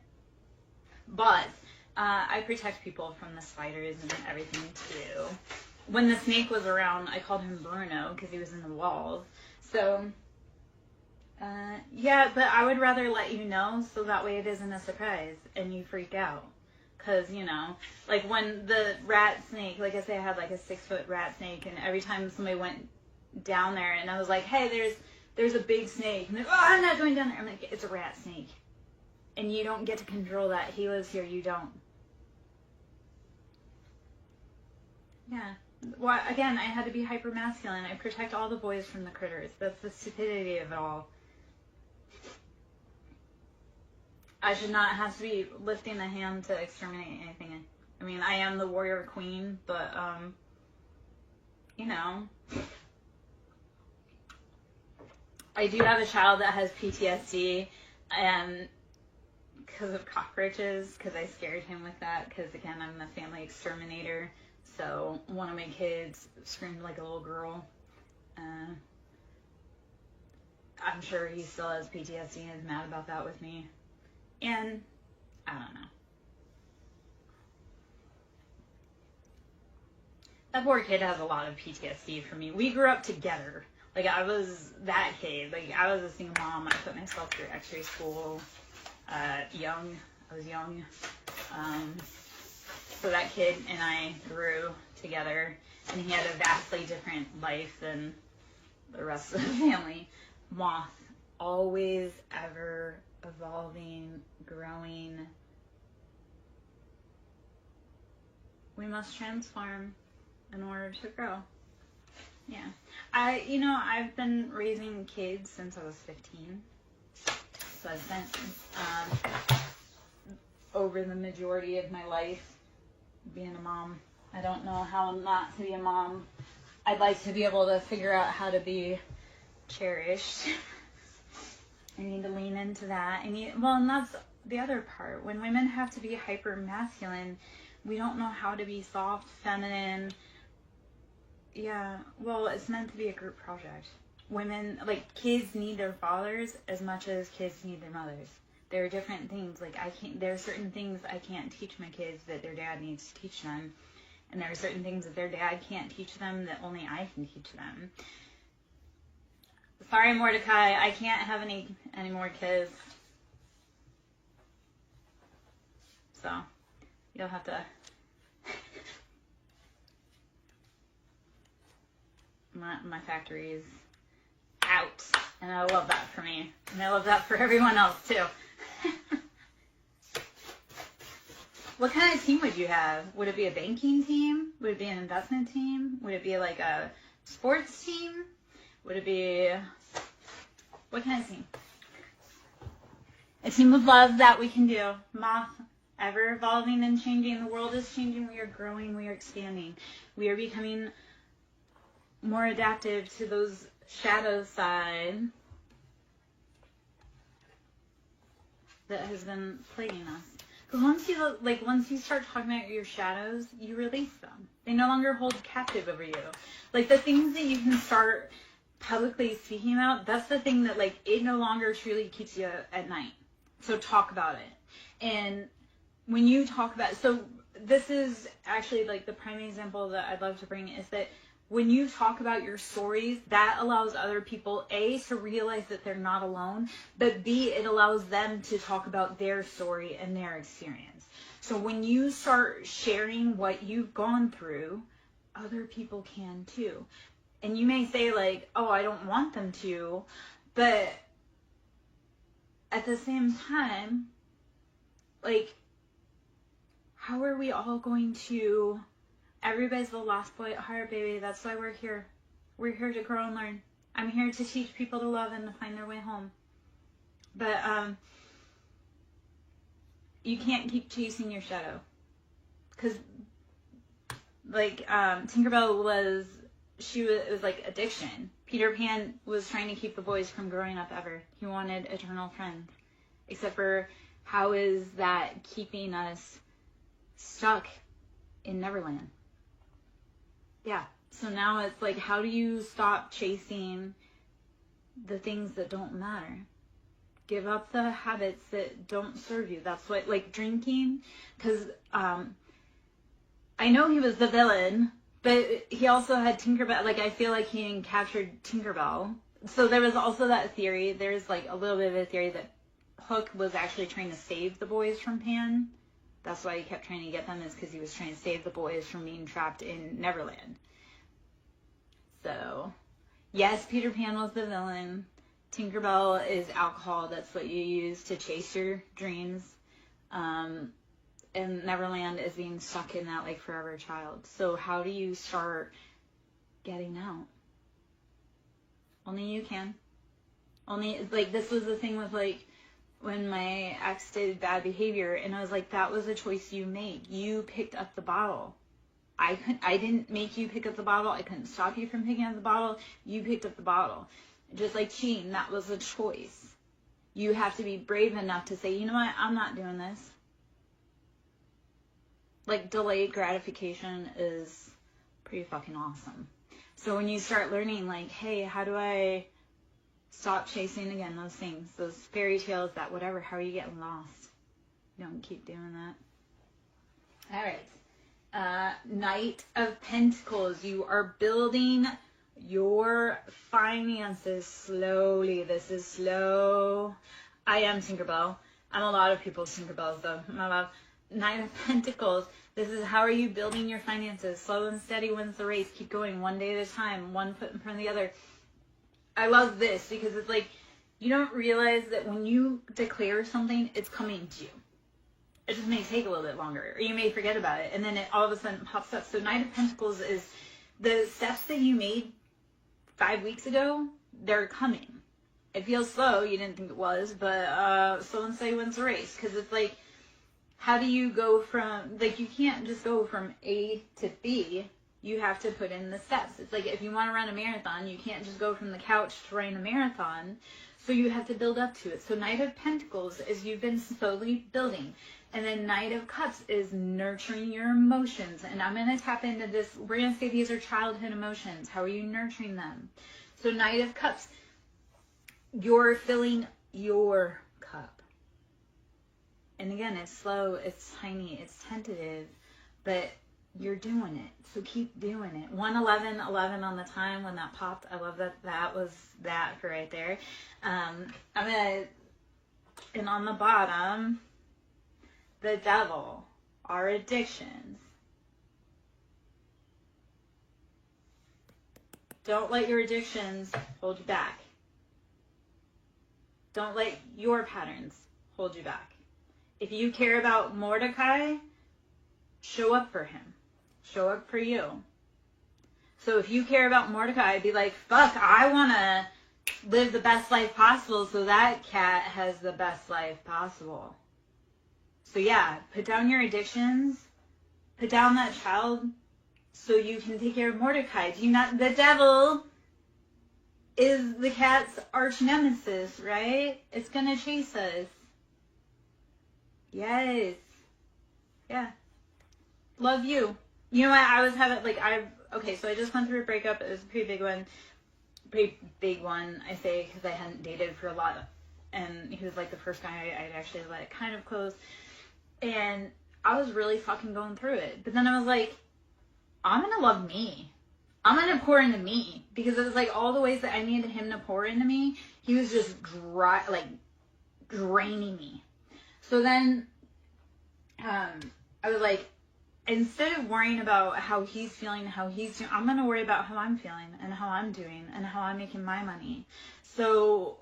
But I protect people from the spiders and everything too. When the snake was around, I called him Bruno because he was in the walls. So, yeah, but I would rather let you know so that way it isn't a surprise and you freak out. Because, when the rat snake, like I say, I had a 6-foot rat snake, and every time somebody went down there and I was like, hey, there's a big snake. And they're, oh, I'm not going down there. I'm like, it's a rat snake. And you don't get to control that. He lives here, you don't. Yeah. Well, again, I had to be hyper masculine. I protect all the boys from the critters. That's the stupidity of it all. I should not have to be lifting a hand to exterminate anything. I mean, I am the warrior queen, but, I do have a child that has PTSD, and because of cockroaches, because I scared him with that, because, again, I'm the family exterminator. So one of my kids screamed like a little girl. I'm sure he still has PTSD and is mad about that with me. And I don't know. That poor kid has a lot of PTSD from me. We grew up together. I was that kid. I was a single mom. I put myself through x-ray school young. I was young. So that kid and I grew together, and he had a vastly different life than the rest of the family. moth, always, ever evolving, growing. We must transform in order to grow. Yeah. I've been raising kids since I was 15. So I've spent over the majority of my life being a mom. I don't know how not to be a mom. I'd like to be able to figure out how to be cherished. I need to lean into that. And that's the other part. When women have to be hyper masculine, we don't know how to be soft, feminine. Yeah, well, it's meant to be a group project. Women, like, kids need their fathers as much as kids need their mothers. There are different things. Like, there are certain things I can't teach my kids that their dad needs to teach them. And there are certain things that their dad can't teach them that only I can teach them. Sorry, Mordecai, I can't have any more kids. So, you'll have to... My factory is out. And I love that for me. And I love that for everyone else, too. What kind of team would you have? Would it be a banking team? Would it be an investment team? Would it be like a sports team? Would it be... What kind of team? A team of love that we can do. Moth, ever evolving and changing. The world is changing. We are growing. We are expanding. We are becoming more adaptive to those shadow side that has been plaguing us. Because once you start talking about your shadows, you release them. They no longer hold captive over you. Like, the things that you can start publicly speaking about, that's the thing that, like, it no longer truly keeps you at night. So talk about it. And when you talk about, so this is actually, like, the prime example that I'd love to bring is that when you talk about your stories, that allows other people, A, to realize that they're not alone, but B, it allows them to talk about their story and their experience. So when you start sharing what you've gone through, other people can too. And you may say, like, oh, I don't want them to, but at the same time, like, how are we all going to... Everybody's the last boy at heart, baby. That's why we're here. We're here to grow and learn. I'm here to teach people to love and to find their way home. But you can't keep chasing your shadow. Because, like, Tinkerbell it was like addiction. Peter Pan was trying to keep the boys from growing up ever. He wanted eternal friends. Except for, how is that keeping us stuck in Neverland? Yeah, so now it's like, how do you stop chasing the things that don't matter? Give up the habits that don't serve you. That's what, like, drinking, because I know he was the villain, but he also had Tinkerbell. Like, I feel like he captured Tinkerbell. So there was also that theory. There's, like, a little bit of a theory that Hook was actually trying to save the boys from Pan. That's why he kept trying to get them, is because he was trying to save the boys from being trapped in Neverland. So, yes, Peter Pan was the villain. Tinkerbell is alcohol. That's what you use to chase your dreams. And Neverland is being stuck in that, like, forever child. So how do you start getting out? Only you can. Only, like, this was the thing with, like, when my ex did bad behavior, and I was like, that was a choice you made. You picked up the bottle. I didn't make you pick up the bottle. I couldn't stop you from picking up the bottle. You picked up the bottle. Just like cheating, that was a choice. You have to be brave enough to say, you know what, I'm not doing this. Like, delayed gratification is pretty fucking awesome. So when you start learning, like, hey, how do I stop chasing, again, those things, those fairy tales, that whatever, how are you getting lost? Don't keep doing that. All right. Knight of Pentacles. You are building your finances slowly. This is slow. I am Tinkerbell. I'm a lot of people's Tinkerbells, though. Knight of Pentacles. This is, how are you building your finances? Slow and steady wins the race. Keep going one day at a time, one foot in front of the other. I love this because it's like, you don't realize that when you declare something, it's coming to you. It just may take a little bit longer, or you may forget about it, and then it all of a sudden pops up. So Knight of Pentacles is the steps that you made 5 weeks ago, they're coming. It feels slow, you didn't think it was, but slow and steady wins the race. Because it's like, how do you go from, like, you can't just go from A to B. You have to put in the steps. It's like, if you want to run a marathon, you can't just go from the couch to run a marathon. So you have to build up to it. So Knight of Pentacles is you've been slowly building. And then Knight of Cups is nurturing your emotions. And I'm going to tap into this. We're going to say these are childhood emotions. How are you nurturing them? So Knight of Cups, you're filling your cup. And again, it's slow, it's tiny, it's tentative, but you're doing it. So keep doing it. 111 on the time when that popped. I love that. That was that for right there. I'm going to, and on the bottom, the devil, our addictions. Don't let your addictions hold you back. Don't let your patterns hold you back. If you care about Mordecai, show up for him. Show up for you. So if you care about Mordecai, be like, fuck, I want to live the best life possible so that cat has the best life possible. So yeah, put down your addictions. Put down that child so you can take care of Mordecai. Do you not? The devil is the cat's arch nemesis, right? It's going to chase us. Yes. Yeah. Love you. You know what? I was having, like, okay, so I just went through a breakup. It was a pretty big one. Pretty big one, I say, because I hadn't dated for a lot. And he was, like, the first guy I'd actually let kind of close. And I was really fucking going through it. But then I was like, I'm going to love me. I'm going to pour into me. Because it was like all the ways that I needed him to pour into me, he was just draining me. So then I was like, instead of worrying about how he's feeling, how he's doing, I'm going to worry about how I'm feeling and how I'm doing and how I'm making my money. So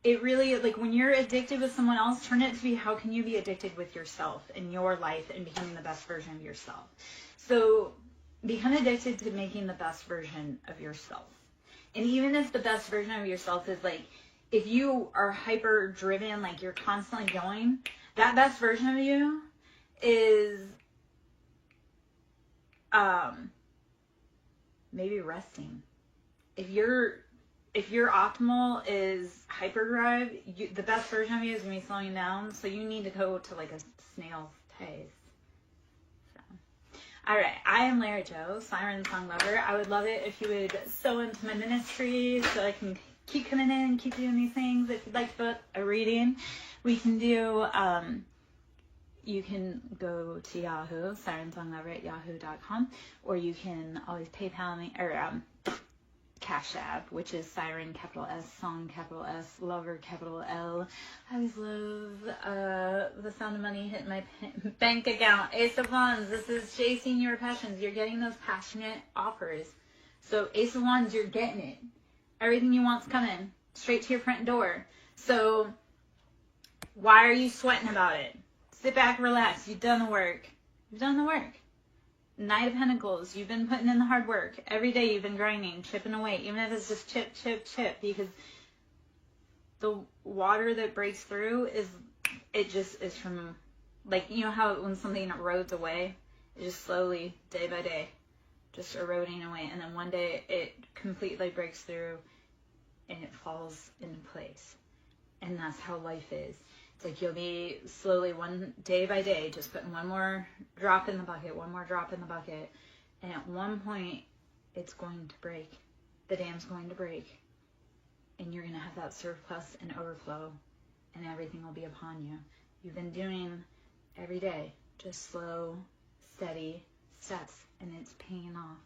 it really, like, when you're addicted with someone else, turn it to be, how can you be addicted with yourself in your life and becoming the best version of yourself? So become addicted to making the best version of yourself. And even if the best version of yourself is, like, if you are hyper driven, like you're constantly going, that best version of you is maybe resting. If your optimal is hyperdrive, the best version of you is going to be slowing down. So you need to go to like a snail's pace. So. All right. I am Lara Jo, SirenSong lover. I would love it if you would sew into my ministry so I can keep coming in, keep doing these things. If you'd like to book a reading, we can do, you can go to Yahoo, SirenSongLover@yahoo.com, or you can always PayPal me, or Cash App, which is Siren, capital S, Song, capital S, Lover, capital L. I always love the sound of money hitting my bank account. Ace of Wands, this is chasing your passions. You're getting those passionate offers. So Ace of Wands, you're getting it. Everything you want's coming straight to your front door. So why are you sweating about it? Sit back, relax. You've done the work. You've done the work. Knight of Pentacles, you've been putting in the hard work. Every day you've been grinding, chipping away, even if it's just chip, chip, chip, because the water that breaks through is from, like, you know how when something erodes away, it just slowly, day by day, just eroding away, and then one day it completely breaks through and it falls into place. And that's how life is. It's like you'll be slowly, one day by day, just putting one more drop in the bucket, one more drop in the bucket. And at one point, it's going to break. The dam's going to break. And you're going to have that surplus and overflow. And everything will be upon you. You've been doing every day, just slow, steady steps. And it's paying off.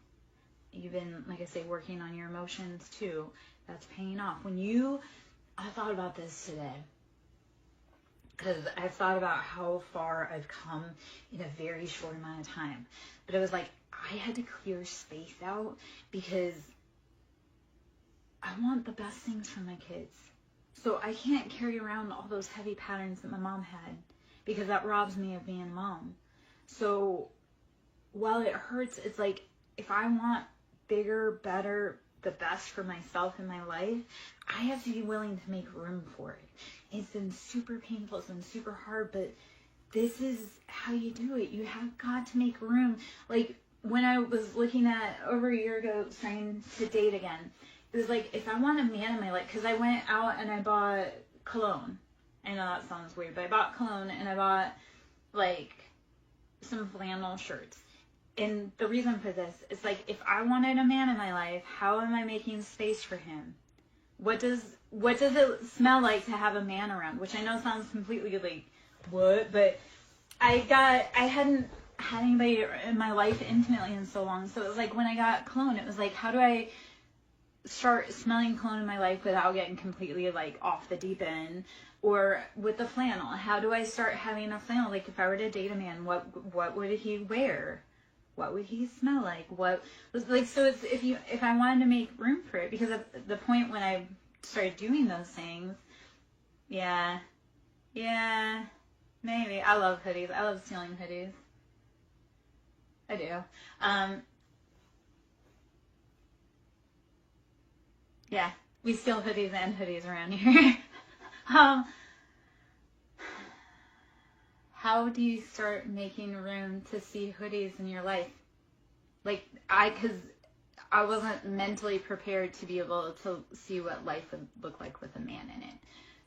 You've been, like I say, working on your emotions too. That's paying off. I thought about this today. Because I've thought about how far I've come in a very short amount of time. But it was like, I had to clear space out because I want the best things for my kids. So I can't carry around all those heavy patterns that my mom had, because that robs me of being a mom. So while it hurts, it's like, if I want bigger, better, the best for myself in my life, I have to be willing to make room for it. It's been super painful, it's been super hard, but this is how you do it. You have got to make room. Like, when I was looking at, over a year ago, trying to date again, it was like, if I want a man in my life, because I went out and I bought cologne. I know that sounds weird, but I bought cologne and I bought, like, some flannel shirts. And the reason for this is, like, if I wanted a man in my life, how am I making space for him? What does it smell like to have a man around? Which I know sounds completely like, what? But I hadn't had anybody in my life intimately in so long. So it was like, when I got cologne, it was like, how do I start smelling cologne in my life without getting completely, like, off the deep end? Or with the flannel, how do I start having a flannel? Like, if I were to date a man, what would he wear? What would he smell like? What was like? So it's, if I wanted to make room for it, because at the point when I started doing those things, yeah, maybe. I love hoodies. I love stealing hoodies. I do. Yeah, we steal hoodies and hoodies around here. How do you start making room to see hoodies in your life? Like, because I wasn't mentally prepared to be able to see what life would look like with a man in it.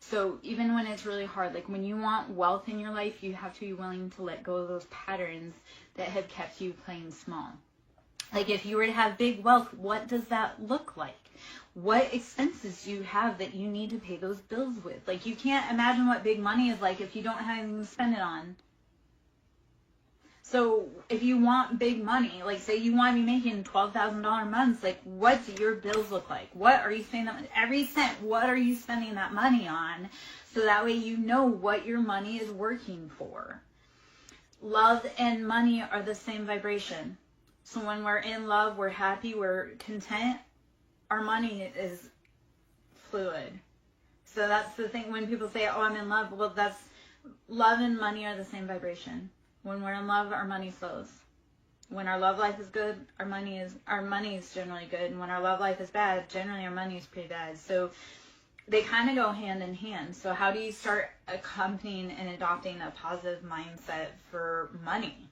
So even when it's really hard, like, when you want wealth in your life, you have to be willing to let go of those patterns that have kept you playing small. Like, if you were to have big wealth, what does that look like? What expenses do you have that you need to pay those bills with? Like, you can't imagine what big money is like if you don't have anything to spend it on. So if you want big money, like, say you want to be making $12,000 months, like, what do your bills look like? What are you spending every cent? What are you spending that money on? So that way you know what your money is working for. Love and money are the same vibration. So when we're in love, we're happy, we're content. Our money is fluid. So that's the thing. When people say, oh, I'm in love, well, that's, love and money are the same vibration. When we're in love, our money flows. When our love life is good, our money is generally good. And when our love life is bad, generally our money is pretty bad. So they kind of go hand in hand. So how do you start accompanying and adopting a positive mindset for money?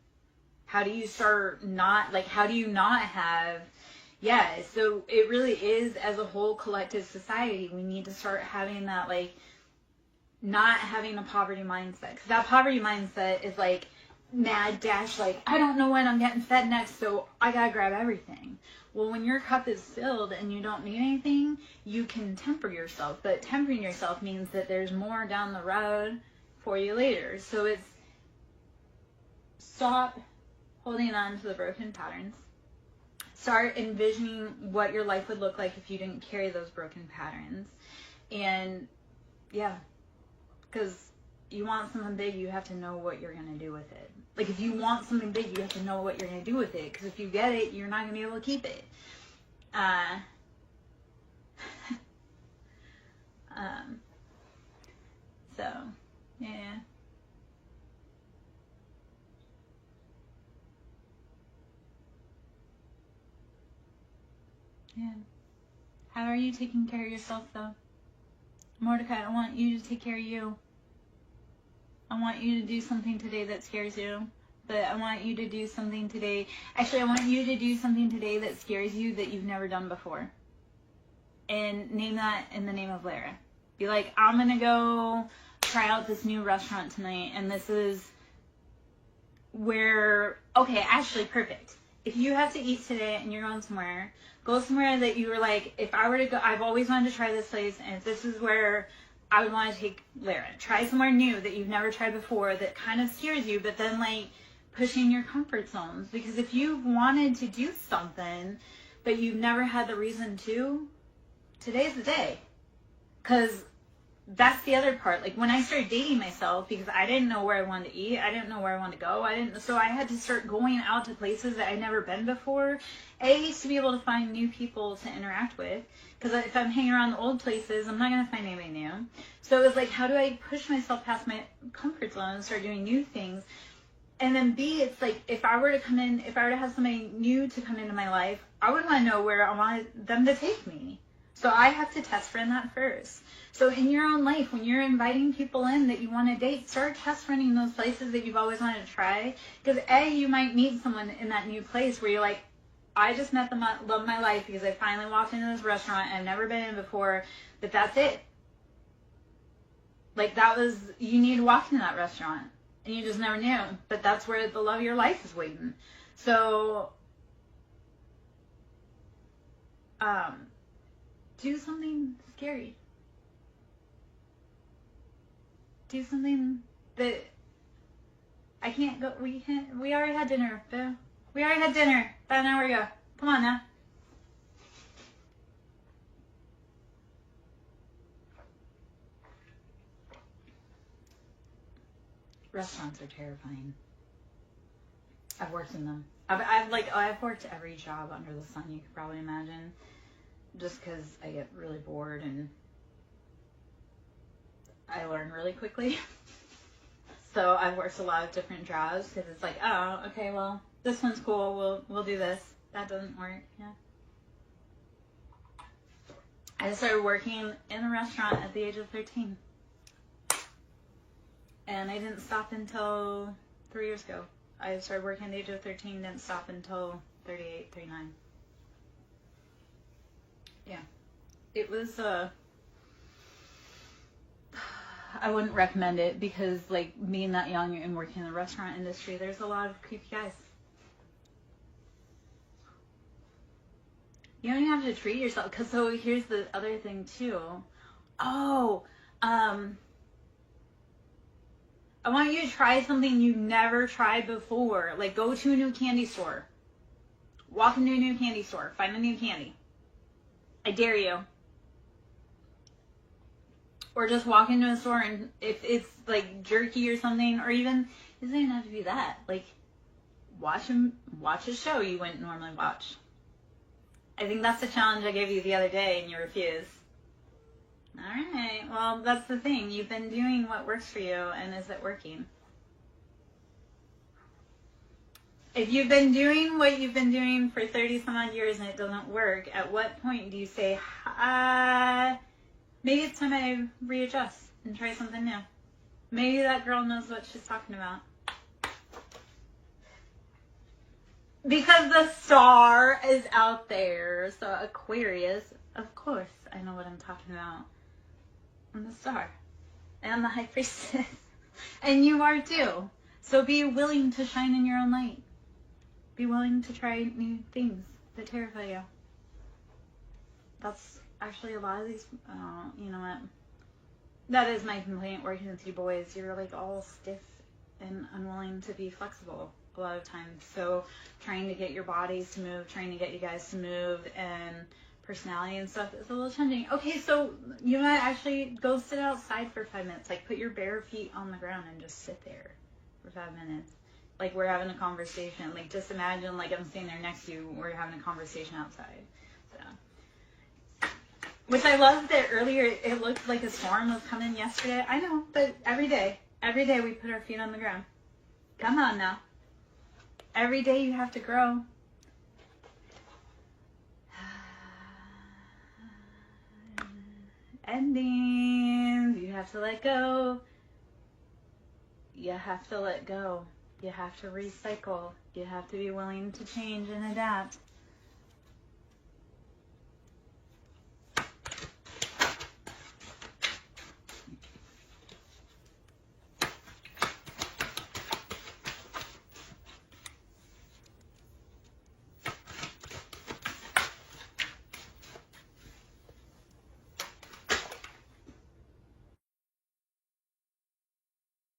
How do you start how do you not have, so it really is, as a whole collective society, we need to start having that, like, not having a poverty mindset. Because that poverty mindset is like mad dash, like, I don't know when I'm getting fed next, so I gotta grab everything. Well, when your cup is filled and you don't need anything, you can temper yourself. But tempering yourself means that there's more down the road for you later. So it's stop holding on to the broken patterns. Start envisioning what your life would look like if you didn't carry those broken patterns. And because you want something big, you have to know what you're going to do with it. Like, if you want something big, you have to know what you're going to do with it. Because if you get it, you're not going to be able to keep it. So, yeah. Yeah. How are you taking care of yourself, though? Mordecai, I want you to take care of you. I want you to do something today that scares you. But I want you to do something today. Actually, I want you to do something today that scares you that you've never done before. And name that in the name of Lara. Be like, I'm going to go try out this new restaurant tonight. And this is where, okay, actually, perfect. If you have to eat today and you're going somewhere, go somewhere that you were like, if I were to go, I've always wanted to try this place, and if this is where I would want to take Lara. Try somewhere new that you've never tried before that kind of scares you, but then, like, pushing your comfort zones. Because if you've wanted to do something, but you've never had the reason to, today's the day. Because that's the other part. Like when I started dating myself, because I didn't know where I wanted to eat, I didn't know where I wanted to go, so I had to start going out to places that I'd never been before. To be able to find new people to interact with, because if I'm hanging around the old places, I'm not going to find anybody new. So it was like, how do I push myself past my comfort zone and start doing new things? And then B, it's like, if I were to have somebody new to come into my life, I would want to know where I wanted them to take me. So I have to test run that first. So in your own life, when you're inviting people in that you want to date, start test running those places that you've always wanted to try. Because you might meet someone in that new place where you're like, I just met the love of my life because I finally walked into this restaurant I've never been in before, but that's it. Like you need to walk into that restaurant and you just never knew, but that's where the love of your life is waiting. So, do something scary. Do something that I can't go. We already had dinner, Bill. We already had dinner about an hour ago. Come on now. Restaurants are terrifying. I've worked in them. I've worked every job under the sun you could probably imagine. Just because I get really bored and I learn really quickly. So I've worked a lot of different jobs because it's like, oh, okay, well, this one's cool. We'll do this. That doesn't work. Yeah. I started working in a restaurant at the age of 13. And I didn't stop until 3 years ago. I started working at the age of 13, didn't stop until 38, 39. Yeah. It was, I wouldn't recommend it because, like, being that young and working in the restaurant industry, there's a lot of creepy guys. You don't even have to treat yourself, because so here's the other thing, too. Oh, I want you to try something you've never tried before. Like, go to a new candy store. Walk into a new candy store. Find a new candy. I dare you. Or just walk into a store and if it's like jerky or something, or even, it doesn't even have to be that. Like, watch a show you wouldn't normally watch. I think that's the challenge I gave you the other day and you refused. Alright, well, that's the thing. You've been doing what works for you, and is it working? If you've been doing what you've been doing for 30 some odd years and it doesn't work, at what point do you say, maybe it's time I readjust and try something new? Maybe that girl knows what she's talking about. Because the star is out there. So Aquarius, of course, I know what I'm talking about. I'm the star. And I'm the high priestess. And you are too. So be willing to shine in your own light. Be willing to try new things that terrify you. That's actually a lot of these, you know what? That is my complaint working with you boys. You're like all stiff and unwilling to be flexible a lot of times. So trying to get your bodies to move, trying to get you guys to move, and personality and stuff is a little challenging. Okay, so you might actually go sit outside for 5 minutes. Like, put your bare feet on the ground and just sit there for 5 minutes. Like, we're having a conversation. Like, just imagine, like, I'm standing there next to you. We're having a conversation outside. So, which I love that earlier it looked like a storm was coming yesterday. I know, but every day we put our feet on the ground. Come on now. Every day you have to grow. Endings. You have to let go. You have to let go. You have to recycle. You have to be willing to change and adapt.